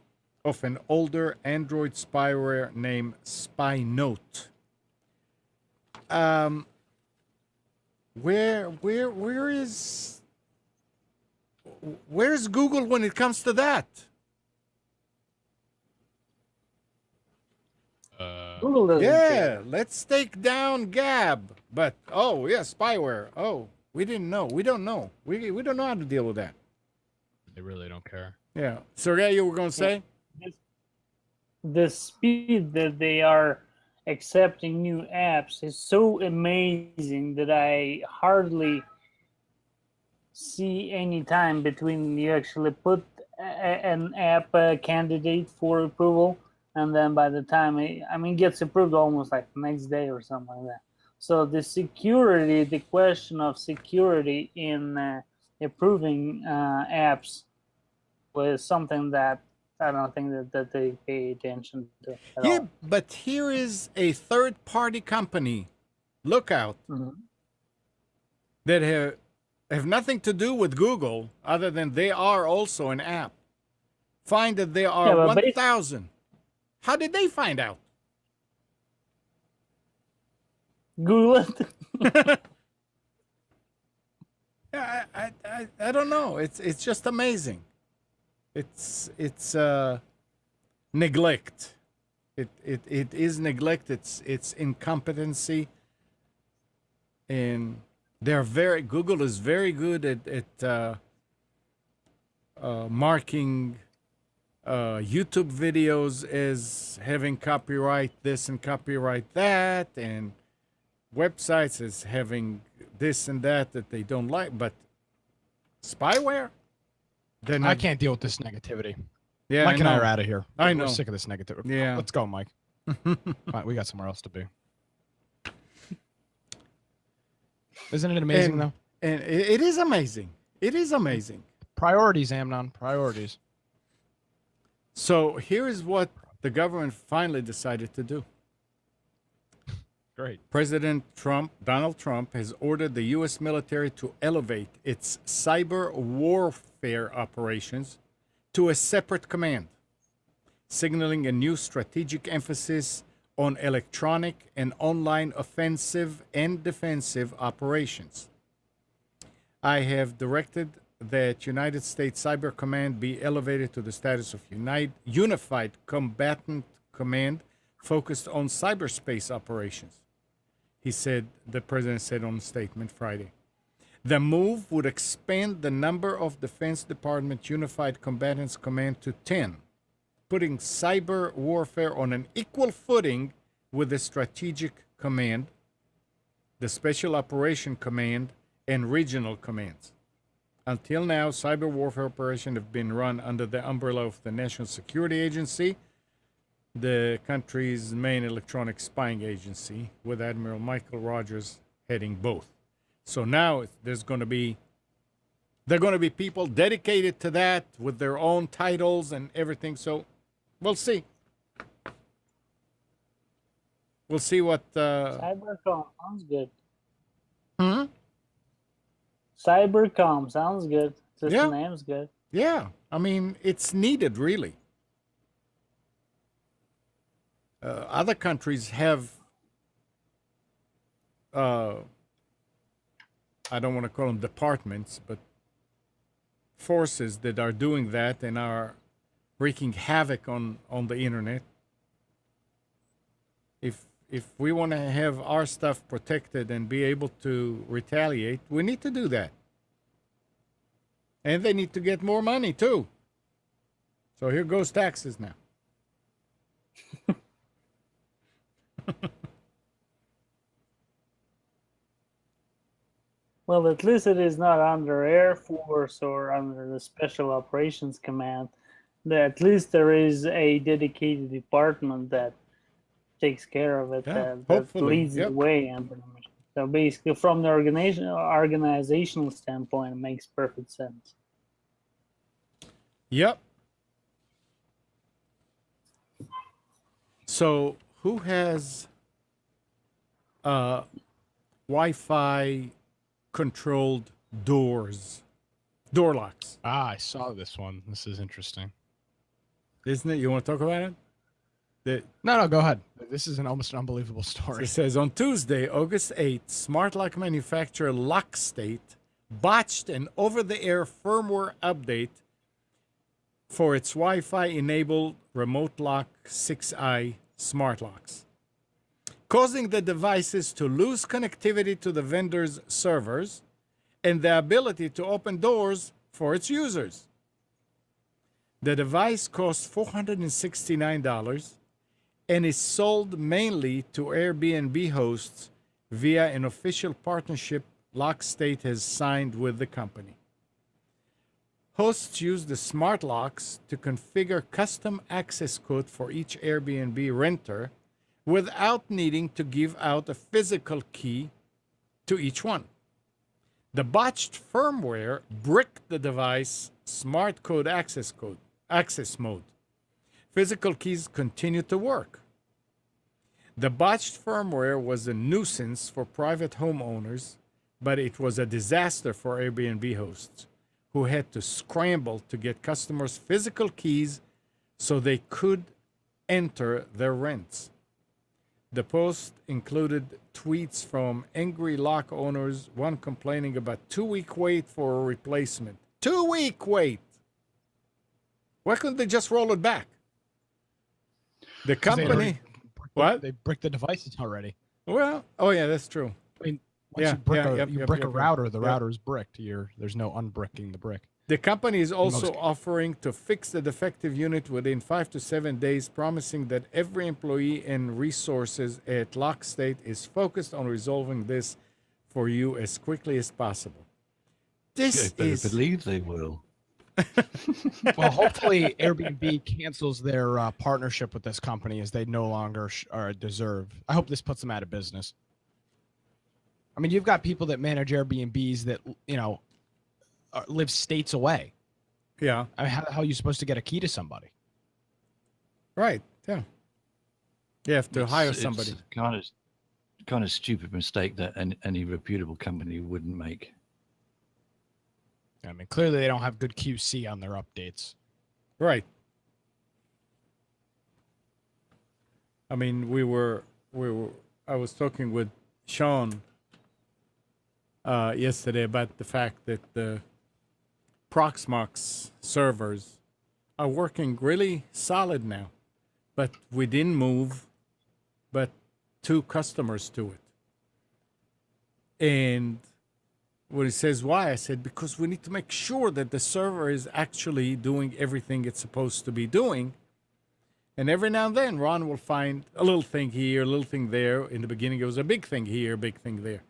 of an older Android spyware named Spy Note. Where's Google when it comes to that? Google doesn't care. Let's take down GAB. But spyware. Oh, we didn't know. We don't know. We don't know how to deal with that. They really don't care. Yeah. Sergey, you were going to say? The speed that they are accepting new apps is so amazing that I hardly see any time between you actually put an app candidate for approval, and then by the time it gets approved almost like the next day or something like that. So the question of security in approving apps was something that I don't think that they pay attention to at all. But here is a third-party company, Lookout, that have nothing to do with Google other than they are also an app. Find that there are 1,000. How did they find out? Google it. I don't know. It's just amazing. It's neglect. It is neglect. It's incompetency, and Google is very good at marking YouTube videos as having copyright this and copyright that, and websites as having this and that they don't like. But spyware? They're I not, can't deal with this negativity. yeah, Mike and I know. are out of here. I We're know. sick of this negativity. Yeah. Let's go, Mike. Fine, we got somewhere else to be. Isn't it amazing, though? And it is amazing. It is amazing. Priorities, Amnon. Priorities. So here is what the government finally decided to do. Great. President Trump, Donald Trump, has ordered the U.S. military to elevate its cyber warfare operations to a separate command, signaling a new strategic emphasis on electronic and online offensive and defensive operations. I have directed that United States Cyber Command be elevated to the status of Unified Combatant Command focused on cyberspace operations, the president said on a statement Friday. The move would expand the number of Defense Department Unified Combatants Command to 10, putting cyber warfare on an equal footing with the Strategic Command, the Special Operation Command, and regional commands. Until now, cyber warfare operations have been run under the umbrella of the National Security Agency, the country's main electronic spying agency, with Admiral Michael Rogers heading both. So now they're going to be people dedicated to that with their own titles and everything. So we'll see. We'll see what. Cybercom sounds good. Hmm? Cybercom sounds good. Just Yeah. the name's good. Yeah, I mean, it's needed, really. Other countries have, I don't want to call them departments, but forces that are doing that and are wreaking havoc on the internet. If we want to have our stuff protected and be able to retaliate, we need to do that. And they need to get more money, too. So here goes taxes now. Well, at least it is not under Air Force or under the Special Operations Command. At least there is a dedicated department that takes care of it, Yeah, that hopefully, leads yep. the way. So basically, from the organizational standpoint, it makes perfect sense. Yep. So who has Wi-Fi controlled door locks? Ah, I saw this one. This is interesting. Isn't it? You want to talk about it? No, go ahead. This is almost an unbelievable story. It says on Tuesday, August 8th, smart lock manufacturer LockState botched an over-the-air firmware update for its Wi-Fi enabled remote lock 6i smart locks, causing the devices to lose connectivity to the vendor's servers and the ability to open doors for its users. The device costs $469 and is sold mainly to Airbnb hosts via an official partnership LockState has signed with the company. Hosts use the smart locks to configure custom access code for each Airbnb renter without needing to give out a physical key to each one. The botched firmware bricked the device smart code access mode. Physical keys continue to work. The botched firmware was a nuisance for private homeowners, but it was a disaster for Airbnb hosts, who had to scramble to get customers physical keys so they could enter their rents. The post included tweets from angry lock owners, one complaining about 2-week wait for a replacement. 2-week wait! Why couldn't they just roll it back? The company... What? They bricked the devices already. Well, oh yeah, that's true. I mean, once you brick a router, the yep. router is bricked. There's no unbricking the brick. The company is also offering to fix the defective unit within 5 to 7 days, promising that every employee and resources at LockState is focused on resolving this for you as quickly as possible. This I better is believe they will. Well, hopefully Airbnb cancels their partnership with this company as they no longer deserve. I hope this puts them out of business. I mean, you've got people that manage Airbnbs that, live states away. Yeah. I mean, how the hell are you supposed to get a key to somebody? Right. Yeah. You have to hire somebody. It's kind of stupid mistake that any reputable company wouldn't make. I mean, clearly they don't have good QC on their updates. Right. I mean, I was talking with Sean yesterday about the fact that the Proxmox servers are working really solid now, but we didn't move but 2 customers to it. And when he says why, I said, because we need to make sure that the server is actually doing everything it's supposed to be doing. And every now and then, Ron will find a little thing here, a little thing there. In the beginning, it was a big thing here, a big thing there.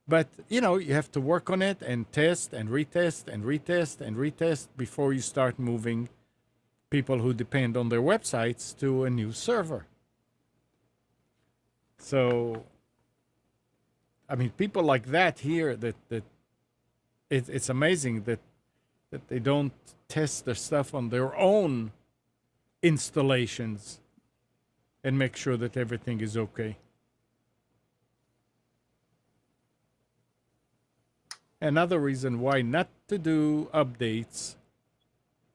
But, you have to work on it and test and retest and retest and retest before you start moving people who depend on their websites to a new server. So, I mean, people like that here, that it's amazing that they don't test their stuff on their own installations and make sure that everything is okay. Another reason why not to do updates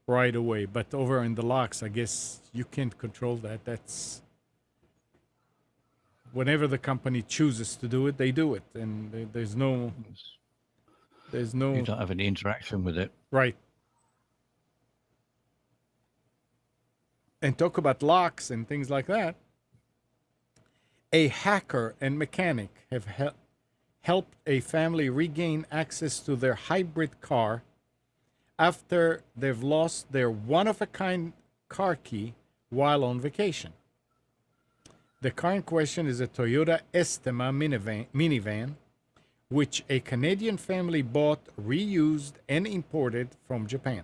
right away, but over in the locks, I guess you can't control that. That's whenever the company chooses to do it, they do it, and there's no. You don't have any interaction with it. Right. And talk about locks and things like that. A hacker and mechanic have helped a family regain access to their hybrid car after they've lost their one-of-a-kind car key while on vacation. The car in question is a Toyota Estima minivan, which a Canadian family bought, reused, and imported from Japan.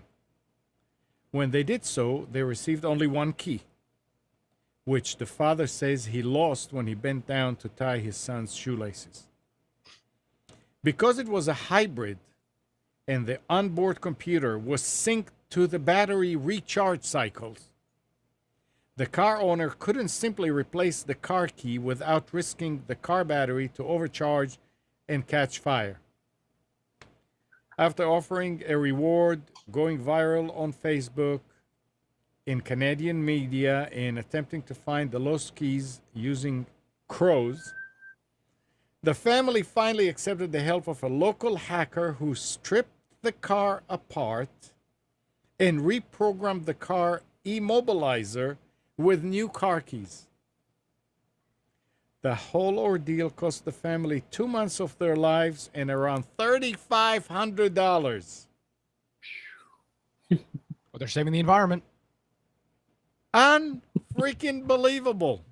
When they did so, they received only one key, which the father says he lost when he bent down to tie his son's shoelaces. Because it was a hybrid and the onboard computer was synced to the battery recharge cycles, the car owner couldn't simply replace the car key without risking the car battery to overcharge and catch fire. After offering a reward, going viral on Facebook, in Canadian media, and attempting to find the lost keys using crows, the family finally accepted the help of a local hacker who stripped the car apart and reprogrammed the car immobilizer with new car keys. The whole ordeal cost the family 2 months of their lives and around $3,500. Well, they're saving the environment. Unfreaking believable.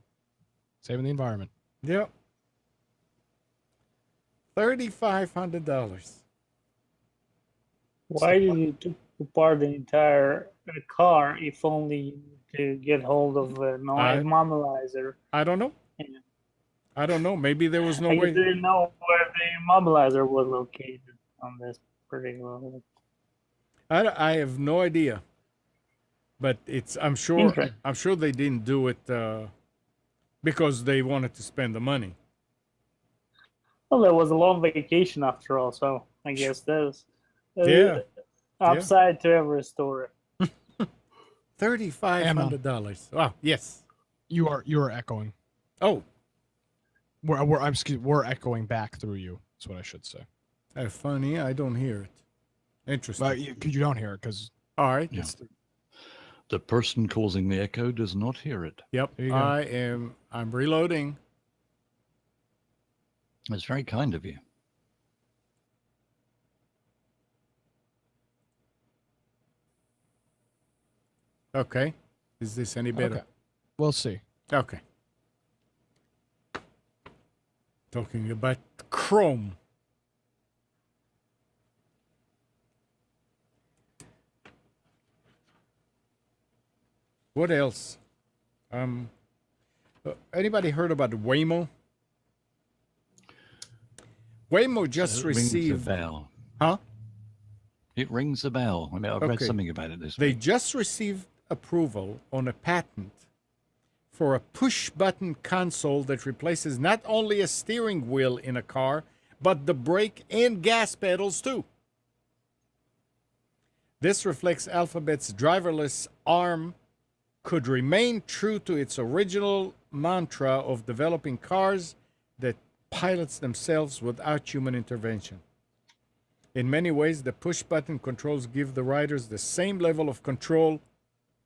Saving the environment. Yep. $3,500. Why did you took apart the entire car if only to get hold of a immobilizer? I don't know. Yeah. I don't know. Maybe there was no I way. didn't know where the immobilizer was located on this particular. I have no idea. But I'm sure they didn't do it because they wanted to spend the money. Well, there was a long vacation after all, so I guess there's Yeah. upside to every story. $3,500. Wow. Yes. You are echoing. Oh. We're echoing back through you. That's what I should say. Funny. I don't hear it. Interesting. But you don't hear it because. All right. Yeah. The person causing the echo does not hear it. Yep. I'm reloading. It's very kind of you. Okay. Is this any better? Okay. We'll see. Okay. Talking about Chrome. What else? Anybody heard about Waymo? Waymo just Rings a received. bell. Huh? It rings a bell. I mean, I've read something about it this They week. just received approval on a patent for a push-button console that replaces not only a steering wheel in a car, but the brake and gas pedals too. This reflects Alphabet's driverless ARM could remain true to its original mantra of developing cars that pilots themselves without human intervention. In many ways, the push-button controls give the riders the same level of control.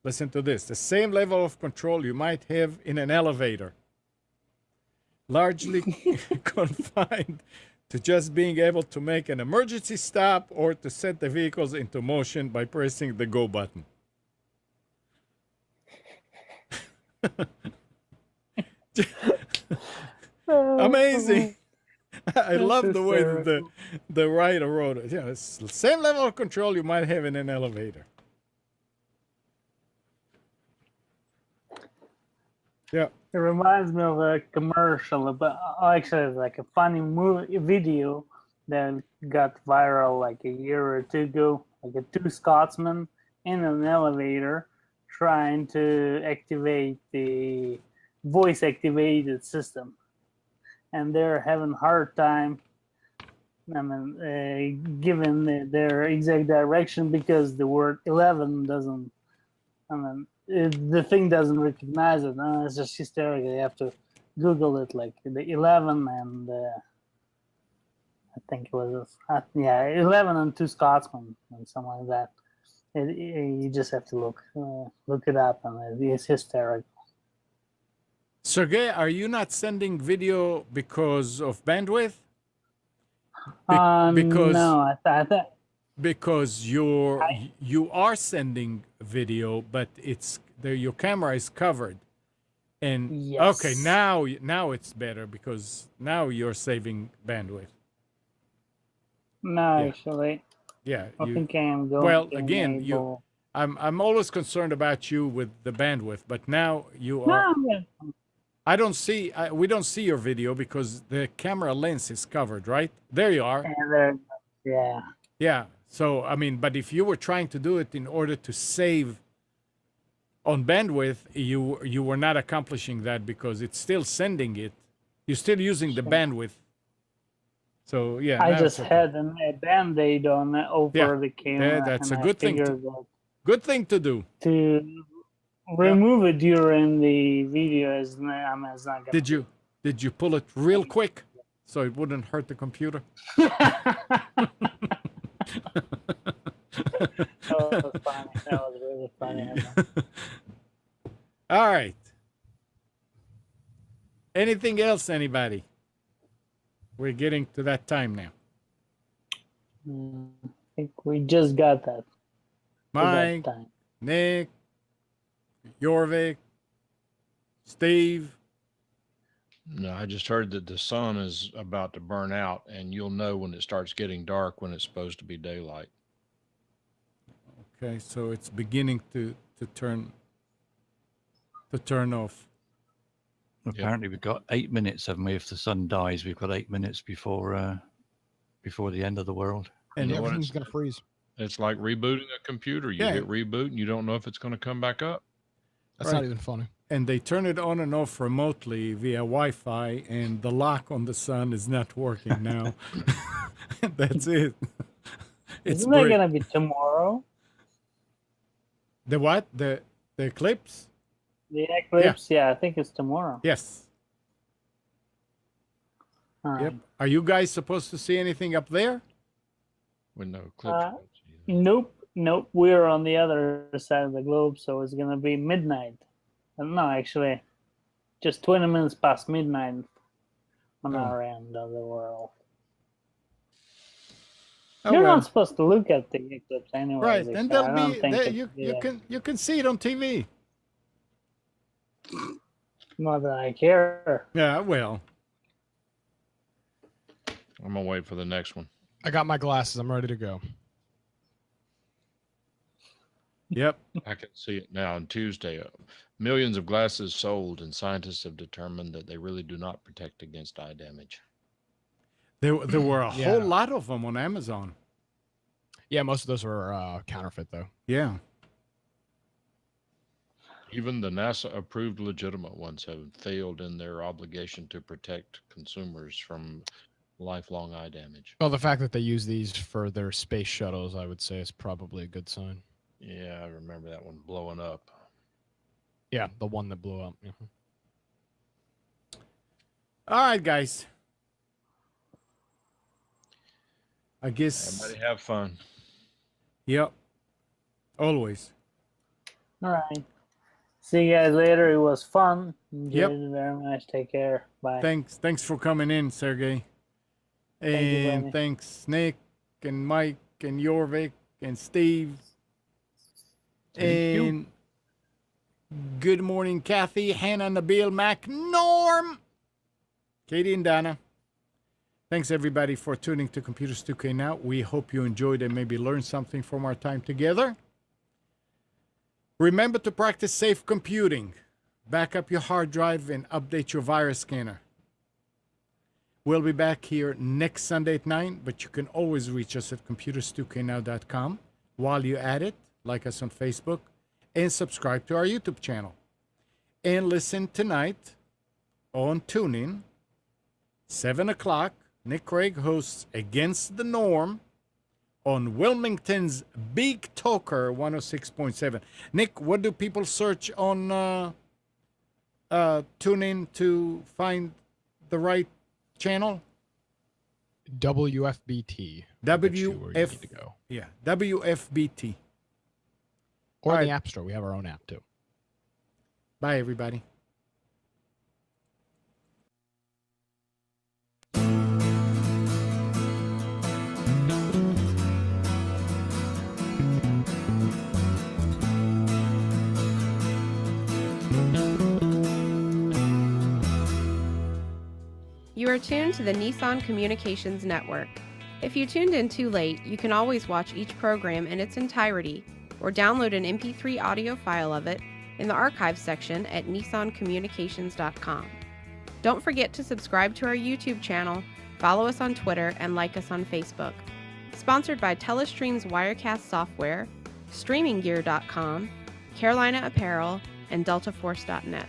Listen to this. The same level of control you might have in an elevator. Largely confined to just being able to make an emergency stop or to set the vehicles into motion by pressing the go button. Amazing. I love the way that the writer wrote it. Yeah, it's the same level of control you might have in an elevator. Yeah. It reminds me of a commercial about, actually, it's like a funny video that got viral like a year or two ago. Like two Scotsmen in an elevator trying to activate the voice-activated system, and they're having a hard time. Given their exact direction because the word 11 doesn't. The thing doesn't recognize it. It's just hysterical. You have to Google it, like the 11 and I think it was 11 and two Scotsmen and something like that. You just have to look it up, and it's hysterical. Sergey, are you not sending video because of bandwidth? Because no, I because you are sending video, but it's there. Your camera is covered, and yes. Okay, now it's better because now you're saving bandwidth. No, actually. Yeah, I think I am going. Well, again, I'm always concerned about you with the bandwidth, but now you are. I don't see. We don't see your video because the camera lens is covered, right? There you are. Yeah. Yeah. So I mean, but if you were trying to do it in order to save on bandwidth, you were not accomplishing that because it's still sending it. You're still using the bandwidth. So yeah. I just had a band-aid on over the camera. Yeah, that's a good thing. Good thing to do. To remove it during the video is not gonna. Did you pull it real quick so it wouldn't hurt the computer? That was funny. That was really funny. All right. Anything else, anybody? We're getting to that time now. I think we just got that. Mike, Nick, Jorvik, Steve. No, I just heard that the sun is about to burn out, and you'll know when it starts getting dark when it's supposed to be daylight. Okay, so it's beginning to turn off. Apparently, we've got 8 minutes, haven't we? If the sun dies, we've got 8 minutes before the end of the world. And everything's going to freeze. It's like rebooting a computer. You hit reboot, and you don't know if it's going to come back up. That's not even funny. And they turn it on and off remotely via Wi-Fi, and the lock on the sun is not working now. That's it. Isn't that going to be tomorrow? The what? The eclipse? The eclipse, yeah, I think it's tomorrow. Yes. Yep. Are you guys supposed to see anything up there? With no eclipse. Nope. We're on the other side of the globe, so it's going to be midnight. No, actually, just 20 minutes past midnight on our end of the world. You're not supposed to look at the eclipse anyway. Right, and you can see it on TV. Not that I care. Yeah, well. I'm going to wait for the next one. I got my glasses. I'm ready to go. Yep. I can see it now on Tuesday. Millions of glasses sold, and scientists have determined that they really do not protect against eye damage. There were a Yeah. whole lot of them on Amazon. Yeah, most of those were counterfeit, though. Yeah. Even the NASA-approved legitimate ones have failed in their obligation to protect consumers from lifelong eye damage. Well, the fact that they use these for their space shuttles, I would say, is probably a good sign. Yeah, I remember that one blowing up. Yeah, the one that blew up. All right, guys. I guess. Everybody have fun. Yep. Always. All right. See you guys later. It was fun. Yep. Enjoyed it very much. Take care. Bye. Thanks for coming in, Sergey. Thank you, And Bernie. thanks, Nick and Mike and Jorvik and Steve. Thank you. And good morning, Kathy, Hannah, Nabil, Mac, Norm, Katie, and Donna. Thanks, everybody, for tuning to Computers 2K Now. We hope you enjoyed and maybe learned something from our time together. Remember to practice safe computing. Back up your hard drive and update your virus scanner. We'll be back here next Sunday at 9, but you can always reach us at computers2know.com. While you're at it, like us on Facebook and subscribe to our YouTube channel. And listen tonight on TuneIn, 7 o'clock. Nick Craig hosts Against the Norm on Wilmington's Big Talker 106.7. Nick, what do people search on TuneIn to find the right channel? WFBT. Where you need to go. Yeah, WFBT. Or All in the right. App Store. We have our own app, too. Bye, everybody. You are tuned to the Nissan Communications Network. If you tuned in too late, you can always watch each program in its entirety or download an MP3 audio file of it in the archives section at nissancommunications.com. Don't forget to subscribe to our YouTube channel, follow us on Twitter, and like us on Facebook. Sponsored by Telestream's Wirecast software, StreamingGear.com, Carolina Apparel, and DeltaForce.net.